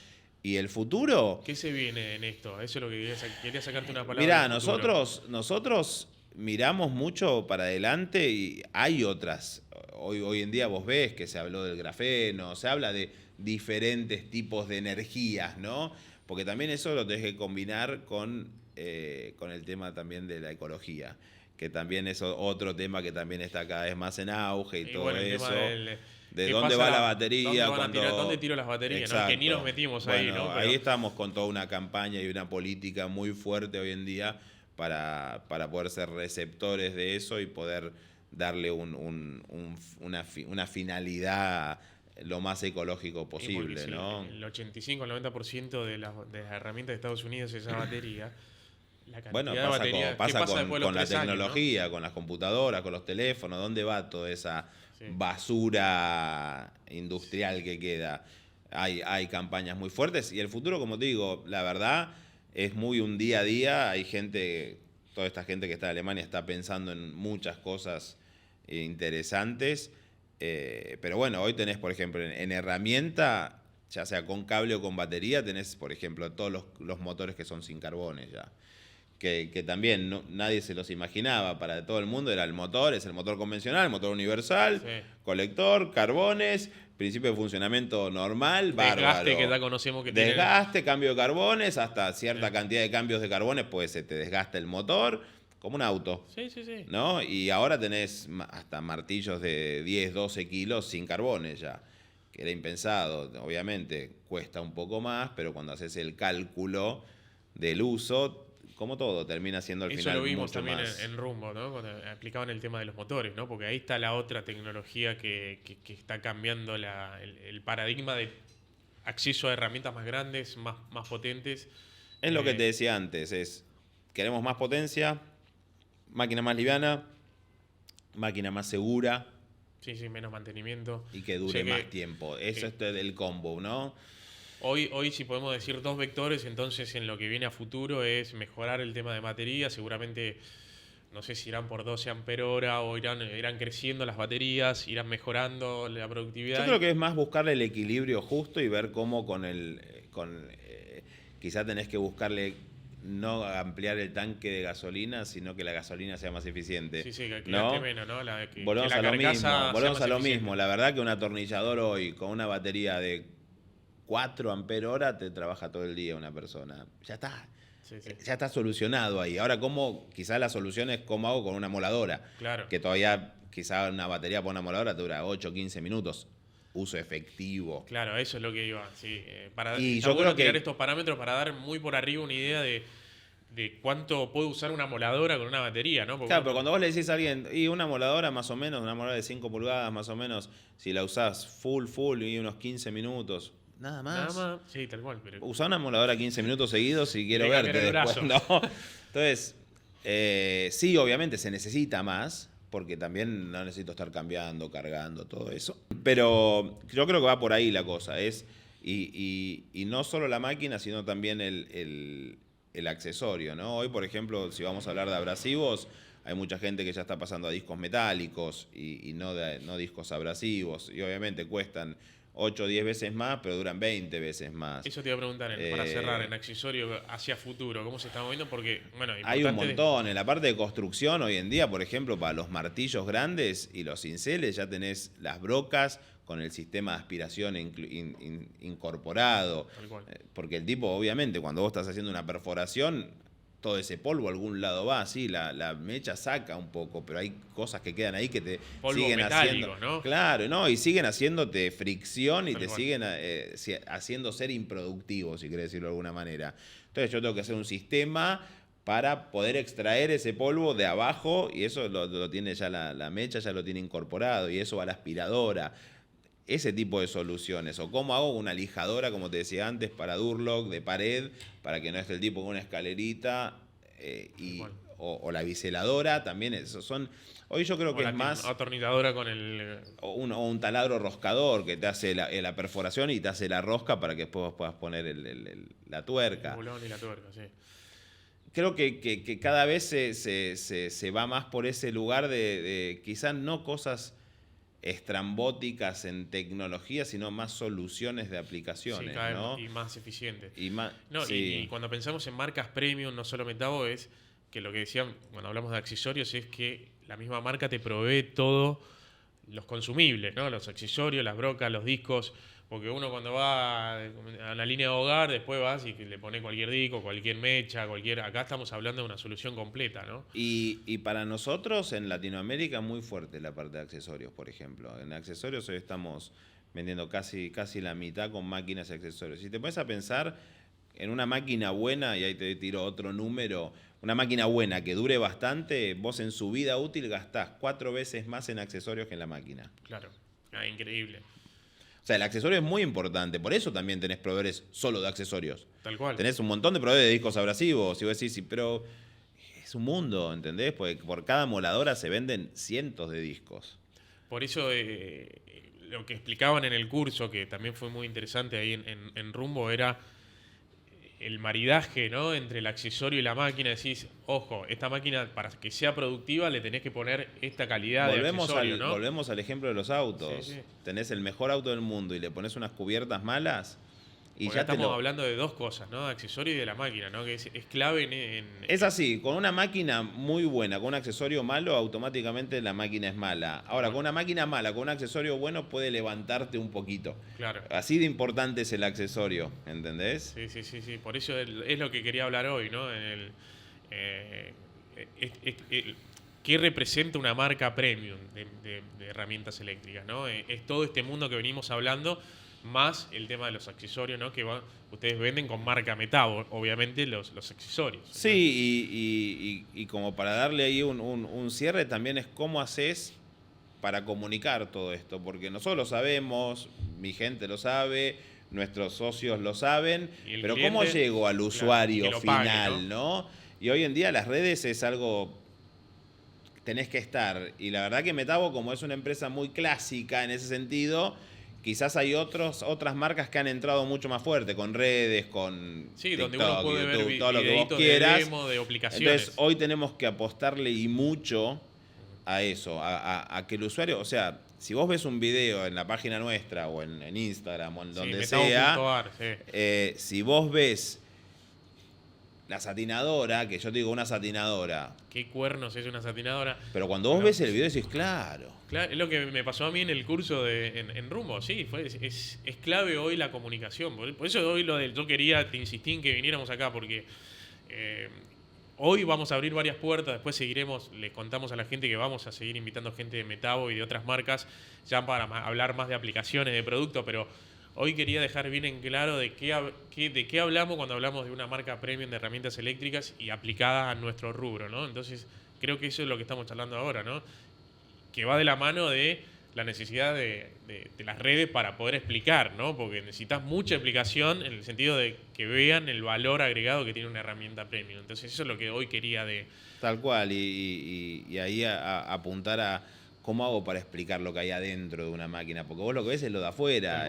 Y el futuro, ¿Qué se viene en esto? Eso es lo que quería sacarte una palabra. mirá, del futuro. nosotros miramos mucho para adelante y hay otras. Hoy en día vos ves que se habló del grafeno, se habla de diferentes tipos de energías, ¿no? Porque también eso lo tenés que combinar con el tema también de la ecología, que también es otro tema que también está cada vez más en auge y todo bueno, el eso. tema De ¿qué dónde pasa va la batería, ¿Dónde tiro las baterías? ¿No? Que ni nos metimos ahí, Bueno, ¿no? ahí estamos con toda una campaña y una política muy fuerte hoy en día para poder ser receptores de eso y poder darle una finalidad lo más ecológico posible, si ¿no? el 85 al 90% de las herramientas de Estados Unidos es esa batería. La cantidad Bueno, de pasa batería, ¿qué pasa pasa después de con los la 3 años, ¿no? tecnología, con las computadoras, con los teléfonos, ¿dónde va toda esa Sí. basura industrial que queda? Hay campañas muy fuertes y el futuro, como te digo, la verdad es muy un día a día. Hay gente, toda esta gente que está en Alemania está pensando en muchas cosas interesantes, pero bueno, hoy tenés, por ejemplo, en herramienta, ya sea con cable o con batería, tenés, por ejemplo, todos los motores que son sin carbones ya. Que también nadie se los imaginaba para todo el mundo, era el motor, es el motor convencional, el motor universal, Sí. colector, carbones, principio de funcionamiento normal, bárbaro. Desgaste que ya conocemos que tiene. Desgaste, cambio de carbones, hasta cierta cantidad de cambios de carbones, pues se te desgasta el motor, como un auto. Sí. ¿No? Y ahora tenés hasta martillos de 10, 12 kilos sin carbones ya, que era impensado. Obviamente cuesta un poco más, pero cuando haces el cálculo del uso, como todo, termina siendo al Eso final lo vimos mucho también más. en Rumbo, ¿no? Cuando aplicaban el tema de los motores, ¿no? Porque ahí está la otra tecnología que está cambiando el paradigma de acceso a herramientas más grandes, más potentes. Es lo que te decía antes, queremos más potencia, máquina más liviana, máquina más segura Sí, menos mantenimiento. y que O dure sea que, más tiempo. Eso es el combo, ¿no? Hoy, si podemos decir dos vectores, entonces en lo que viene a futuro es mejorar el tema de batería. Seguramente, no sé si irán por 12 ampere hora o irán creciendo las baterías, irán mejorando la productividad. Yo creo que es más buscarle el equilibrio justo y ver cómo quizá tenés que buscarle no ampliar el tanque de gasolina, sino que la gasolina sea más eficiente. Sí, que ¿no? gaste menos, ¿no? Volvemos que a la lo mismo, carcasa sea volvemos más a lo eficiente. mismo. La verdad que un atornillador hoy con una batería de 4 ampere hora te trabaja todo el día una persona. Ya está. Sí, sí. Ya está solucionado ahí. Ahora, quizás la solución es cómo hago con una moladora. Claro. Que todavía, quizás una batería para una moladora te dura 8 o 15 minutos. Uso efectivo. Claro, eso es lo que iba. Sí. Y está yo bueno creo que tirar estos parámetros para dar muy por arriba una idea de cuánto puede usar una moladora con una batería, ¿no? Porque claro, pero cuando vos le decís a alguien, y una moladora más o menos, una moladora de 5 pulgadas más o menos, si la usás full y unos 15 minutos, nada más. Nada más, sí, tal cual. Pero Usá una moladora 15 minutos seguidos y quiero Te verte cambian el después, brazo. ¿no? Entonces, sí, obviamente se necesita más, porque también no necesito estar cambiando, cargando, todo eso. Pero yo creo que va por ahí la cosa. Y no solo la máquina, sino también el accesorio, ¿no? Hoy, por ejemplo, si vamos a hablar de abrasivos, hay mucha gente que ya está pasando a discos metálicos y no discos abrasivos. Y obviamente cuestan 8 o 10 veces más, pero duran 20 veces más. eso te iba a preguntar, para cerrar, en accesorio hacia futuro, ¿cómo se está moviendo? Porque, bueno, Hay un importante montón. En la parte de construcción, hoy en día, por ejemplo, para los martillos grandes y los cinceles, ya tenés las brocas con el sistema de aspiración incorporado. Tal cual. Porque el tipo, obviamente, cuando vos estás haciendo una perforación, todo ese polvo a algún lado va, sí, la mecha saca un poco, pero hay cosas que quedan ahí que te Polvo siguen metálico, haciendo. ¿no? Claro, ¿no? Y siguen haciéndote fricción y Tal te cual. siguen haciendo ser improductivo, si querés decirlo de alguna manera. Entonces yo tengo que hacer un sistema para poder extraer ese polvo de abajo, y eso lo tiene ya la mecha, ya lo tiene incorporado, y eso va a la aspiradora. Ese tipo de soluciones. O cómo hago una lijadora, como te decía antes, para Durlock de pared, para que no esté el tipo con una escalerita. O la biseladora, también. Hoy yo creo que es más. Atornilladora con el. O un taladro roscador que te hace la perforación y te hace la rosca para que después vos puedas poner la tuerca. El bulón y la tuerca, sí. Creo que cada vez se va más por ese lugar de quizás no cosas estrambóticas en tecnología, sino más soluciones de aplicaciones, Sí, cada vez ¿no? y más eficiente. No, y cuando pensamos en marcas premium, no solo Metabo, es que lo que decían cuando hablamos de accesorios es que la misma marca te provee todos los consumibles, ¿no? Los accesorios, las brocas, los discos. Porque uno cuando va a la línea de hogar, después vas y le pone cualquier disco, cualquier mecha, acá estamos hablando de una solución completa, ¿no? Y para nosotros en Latinoamérica muy fuerte la parte de accesorios, por ejemplo. En accesorios hoy estamos vendiendo casi la mitad con máquinas y accesorios. Si te pones a pensar en una máquina buena, y ahí te tiro otro número, una máquina buena que dure bastante, vos en su vida útil gastás 4 veces más en accesorios que en la máquina. Claro, increíble. O sea, el accesorio es muy importante, por eso también tenés proveedores solo de accesorios. Tal cual. Tenés un montón de proveedores de discos abrasivos, y vos decís, sí, pero es un mundo, ¿entendés? Porque por cada moladora se venden cientos de discos. Por eso lo que explicaban en el curso, que también fue muy interesante ahí en Rumbo, era el maridaje, ¿no? Entre el accesorio y la máquina. Decís, ojo, esta máquina para que sea productiva le tenés que poner esta calidad de accesorio, ¿no? Volvemos al ejemplo de los autos. Sí, sí. Tenés el mejor auto del mundo y le pones unas cubiertas malas y porque ya estamos hablando de dos cosas, ¿no? De accesorio y de la máquina, ¿no? Que es clave Es así, con una máquina muy buena, con un accesorio malo, automáticamente la máquina es mala. Ahora, con una máquina mala, con un accesorio bueno, puede levantarte un poquito. Claro. Así de importante es el accesorio, ¿entendés? Sí. Por eso es lo que quería hablar hoy, ¿no? ¿Qué representa una marca premium de herramientas eléctricas, ¿no? Es todo este mundo que venimos hablando, más el tema de los accesorios, ¿no? Que ustedes venden con marca Metabo, obviamente, los accesorios. Sí, y como para darle ahí un cierre, también es cómo haces para comunicar todo esto, porque nosotros lo sabemos, mi gente lo sabe, nuestros socios lo saben, pero cliente, ¿cómo llego al usuario que lo pague, final, ¿no? Y hoy en día las redes es algo que tenés que estar, y la verdad que Metabo, como es una empresa muy clásica en ese sentido, quizás hay otras marcas que han entrado mucho más fuerte, con redes, con sí, TikTok, donde uno puede YouTube, ver todo lo que vos videitos quieras. de demo, de aplicaciones. Entonces, hoy tenemos que apostarle y mucho a eso, a que el usuario, o sea, si vos ves un video en la página nuestra o en Instagram o en donde sea, Metabo.ar, sí. si vos ves la satinadora, que yo te digo una satinadora. ¿Qué cuernos es una satinadora? Pero cuando vos ves el video decís, claro. Claro, es lo que me pasó a mí en el curso en Rumbo, sí, es clave hoy la comunicación. Por eso hoy yo te insistí en que viniéramos acá, porque hoy vamos a abrir varias puertas, después seguiremos, le contamos a la gente que vamos a seguir invitando gente de Metabo y de otras marcas, ya para hablar más de aplicaciones, de productos, pero hoy quería dejar bien en claro de qué hablamos cuando hablamos de una marca premium de herramientas eléctricas y aplicada a nuestro rubro, ¿no? Entonces, creo que eso es lo que estamos charlando ahora, ¿no? Que va de la mano de la necesidad de las redes para poder explicar, ¿no? Porque necesitas mucha explicación en el sentido de que vean el valor agregado que tiene una herramienta premium. Entonces, eso es lo que hoy quería de... Tal cual, y ahí apuntar a cómo hago para explicar lo que hay adentro de una máquina, porque vos lo que ves es lo de afuera.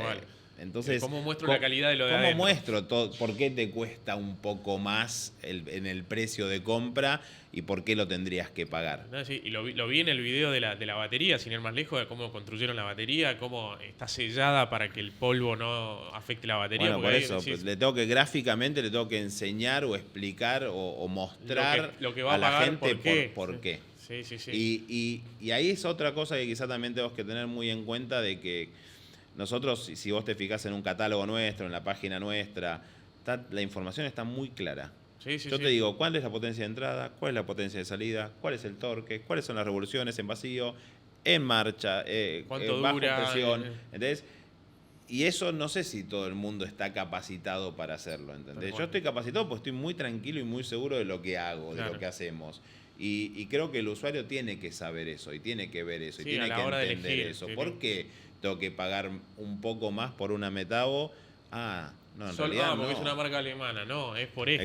Entonces, ¿cómo muestro la calidad de lo de adentro? ¿Cómo muestro todo? ¿Por qué te cuesta un poco más en el precio de compra y por qué lo tendrías que pagar? No, sí, y lo vi en el video de la batería, sin ir más lejos, de cómo construyeron la batería, cómo está sellada para que el polvo no afecte la batería. Bueno, por eso, pues, gráficamente le tengo que enseñar o explicar o mostrar lo que va a la pagar, gente por qué. Sí. Y ahí es otra cosa que quizá también tenemos que tener muy en cuenta de que nosotros, si vos te fijás en un catálogo nuestro, en la página nuestra, la información está muy clara. Yo te digo, ¿cuál es la potencia de entrada? ¿Cuál es la potencia de salida? ¿Cuál es el torque? ¿Cuáles son las revoluciones en vacío? En marcha, ¿cuánto bajo dura? presión. ¿Entendés? Y eso no sé si todo el mundo está capacitado para hacerlo, ¿entendés? Yo estoy capacitado porque estoy muy tranquilo y muy seguro de lo que hago, de lo que hacemos. Y creo que el usuario tiene que saber eso, y tiene que ver eso, y tiene que entender eso. ¿Por qué tengo que pagar un poco más por una Metabo? No, en realidad porque es una marca alemana, no, es por esto.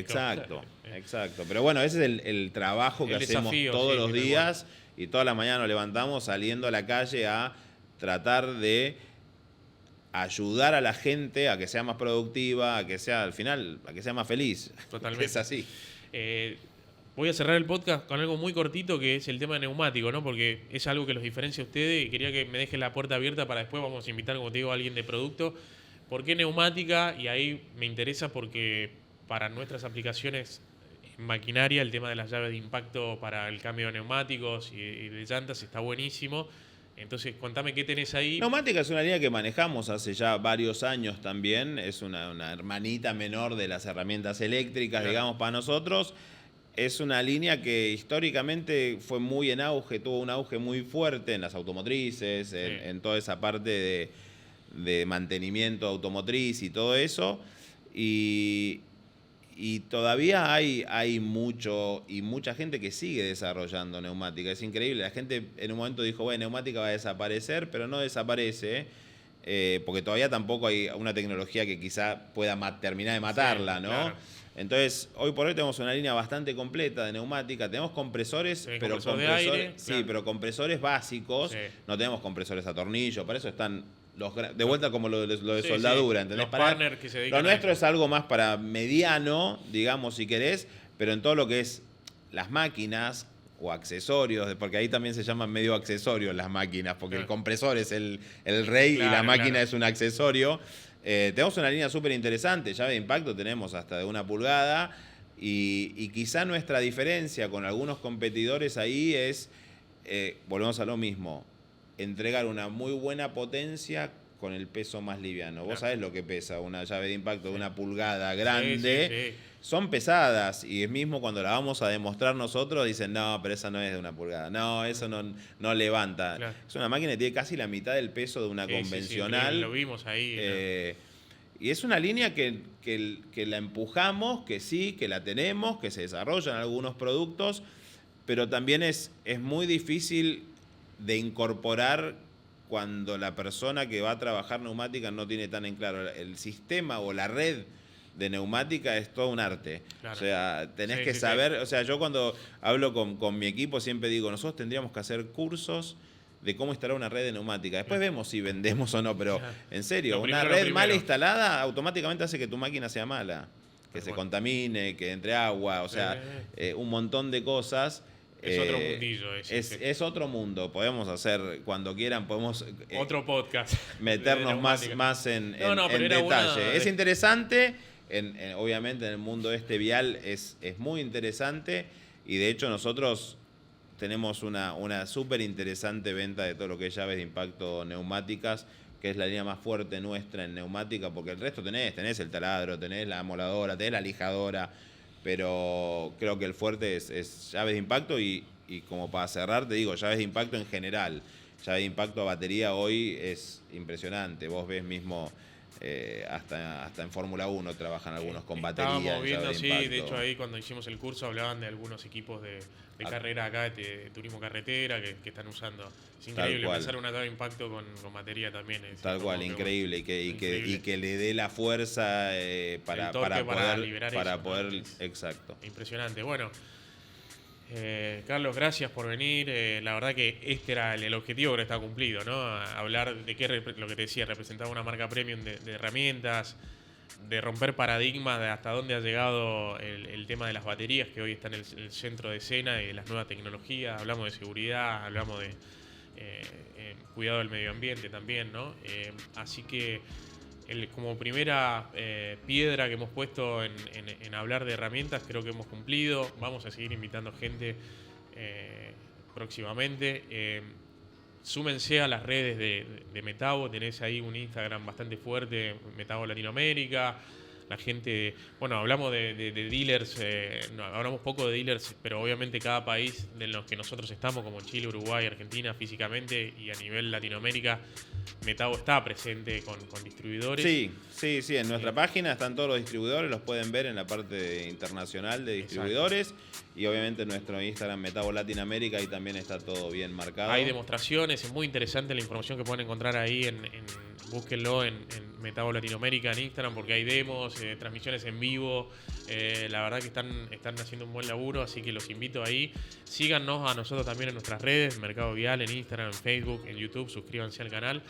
Exacto. Pero bueno, ese es el trabajo que hacemos todos los días, y toda la mañana nos levantamos saliendo a la calle a tratar de ayudar a la gente a que sea más productiva, a que sea, al final, a que sea más feliz. Totalmente. Es así. Voy a cerrar el podcast con algo muy cortito, que es el tema de neumático, ¿no? Porque es algo que los diferencia a ustedes y quería que me dejen la puerta abierta para después vamos a invitar, como te digo, a alguien de producto. ¿Por qué neumática? Y ahí me interesa porque para nuestras aplicaciones en maquinaria el tema de las llaves de impacto para el cambio de neumáticos y de llantas está buenísimo. Entonces, contame qué tenés ahí. Neumática es una línea que manejamos hace ya varios años también. Es una hermanita menor de las herramientas eléctricas, digamos, para nosotros. Es una línea que históricamente fue muy en auge, tuvo un auge muy fuerte en las automotrices, en toda esa parte de mantenimiento automotriz y todo eso. Y todavía hay mucho y mucha gente que sigue desarrollando neumática. Es increíble. La gente en un momento dijo, bueno, neumática va a desaparecer, pero no desaparece, porque todavía tampoco hay una tecnología que quizá pueda terminar de matarla, ¿no? Claro. Entonces, hoy por hoy tenemos una línea bastante completa de neumática. Tenemos compresores, pero pero compresores básicos. No tenemos compresores a tornillo. Para eso están de vuelta como lo de soldadura. ¿Entendés? Los partners que se dedican lo nuestro es algo más para mediano, digamos, si querés, pero en todo lo que es las máquinas o accesorios, porque ahí también se llaman medio accesorios las máquinas, porque el compresor es el rey y la máquina es un accesorio. Tenemos una línea súper interesante, llave de impacto tenemos hasta de 1 pulgada y quizá nuestra diferencia con algunos competidores ahí es, volvemos a lo mismo, entregar una muy buena potencia con el peso más liviano. Vos sabés lo que pesa una llave de impacto de 1 pulgada grande. Son pesadas y es mismo cuando la vamos a demostrar nosotros dicen, no, pero esa no es de 1 pulgada. No, eso no levanta. Claro. Es una máquina que tiene casi la mitad del peso de una convencional. Lo vimos ahí. Y es una línea que la empujamos, que la tenemos, que se desarrollan algunos productos, pero también es muy difícil de incorporar cuando la persona que va a trabajar neumática no tiene tan en claro. El sistema o la red de neumática es todo un arte. Claro. O sea, tenés que saber... O sea, yo cuando hablo con mi equipo siempre digo, nosotros tendríamos que hacer cursos de cómo instalar una red de neumática. Después vemos si vendemos o no, pero en serio, una red mal instalada automáticamente hace que tu máquina sea mala, que se contamine, que entre agua, o sea, un montón de cosas. Es otro mundillo. Es otro mundo. Podemos hacer, cuando quieran, podemos... otro podcast. Meternos más en detalle. Es interesante obviamente en el mundo vial es muy interesante, y de hecho nosotros tenemos una súper interesante venta de todo lo que es llaves de impacto neumáticas, que es la línea más fuerte nuestra en neumática, porque el resto tenés el taladro, tenés la amoladora, tenés la lijadora, pero creo que el fuerte es llaves de impacto, y como para cerrar te digo, llaves de impacto en general. Llaves de impacto a batería hoy es impresionante. Vos ves mismo, hasta en Fórmula 1 trabajan algunos con batería. Estábamos viendo, sí, impacto. de hecho ahí cuando hicimos el curso hablaban de algunos equipos de carrera acá, de turismo carretera, que están usando. Es increíble pensar una llave de impacto con batería también. Tal cual, increíble. Increíble. Y que le dé la fuerza para poder, exacto. Impresionante. Bueno, Carlos, gracias por venir. La verdad que este era el objetivo, que está cumplido, ¿no? Hablar de lo que te decía, representaba una marca premium de herramientas, de romper paradigmas de hasta dónde ha llegado el tema de las baterías, que hoy está en el centro de escena, y de las nuevas tecnologías. Hablamos de seguridad, hablamos de cuidado del medio ambiente también, ¿no? Así que como primera piedra que hemos puesto en hablar de herramientas, creo que hemos cumplido. Vamos a seguir invitando gente próximamente. Súmense a las redes de Metabo. Tenés ahí un Instagram bastante fuerte, Metabo Latinoamérica. La gente, bueno, hablamos de dealers, no, hablamos poco de dealers, pero obviamente cada país en los que nosotros estamos, como Chile, Uruguay, Argentina, físicamente, y a nivel Latinoamérica, Metabo está presente con distribuidores. Sí, en nuestra página están todos los distribuidores, los pueden ver en la parte internacional de distribuidores. Exacto. Y obviamente en nuestro Instagram Metabo Latinoamérica, ahí también está todo bien marcado. Hay demostraciones, es muy interesante la información que pueden encontrar ahí, búsquenlo en Metabo Latinoamérica en Instagram, porque hay demos, transmisiones en vivo. La verdad que están haciendo un buen laburo, así que los invito ahí. Síganos a nosotros también en nuestras redes, Mercado Vial, en Instagram, en Facebook, en YouTube, suscríbanse al canal.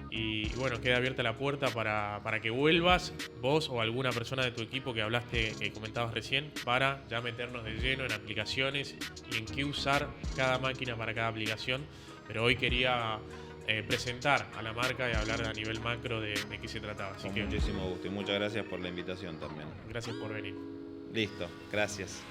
Y bueno, queda abierta la puerta para que vuelvas, vos o alguna persona de tu equipo que comentabas recién, para ya meternos de lleno en aplicaciones y en qué usar cada máquina para cada aplicación. Pero hoy quería presentar a la marca y hablar a nivel macro de qué se trataba. Así Con muchísimo gusto, y muchas gracias por la invitación también. Gracias por venir. Listo, gracias.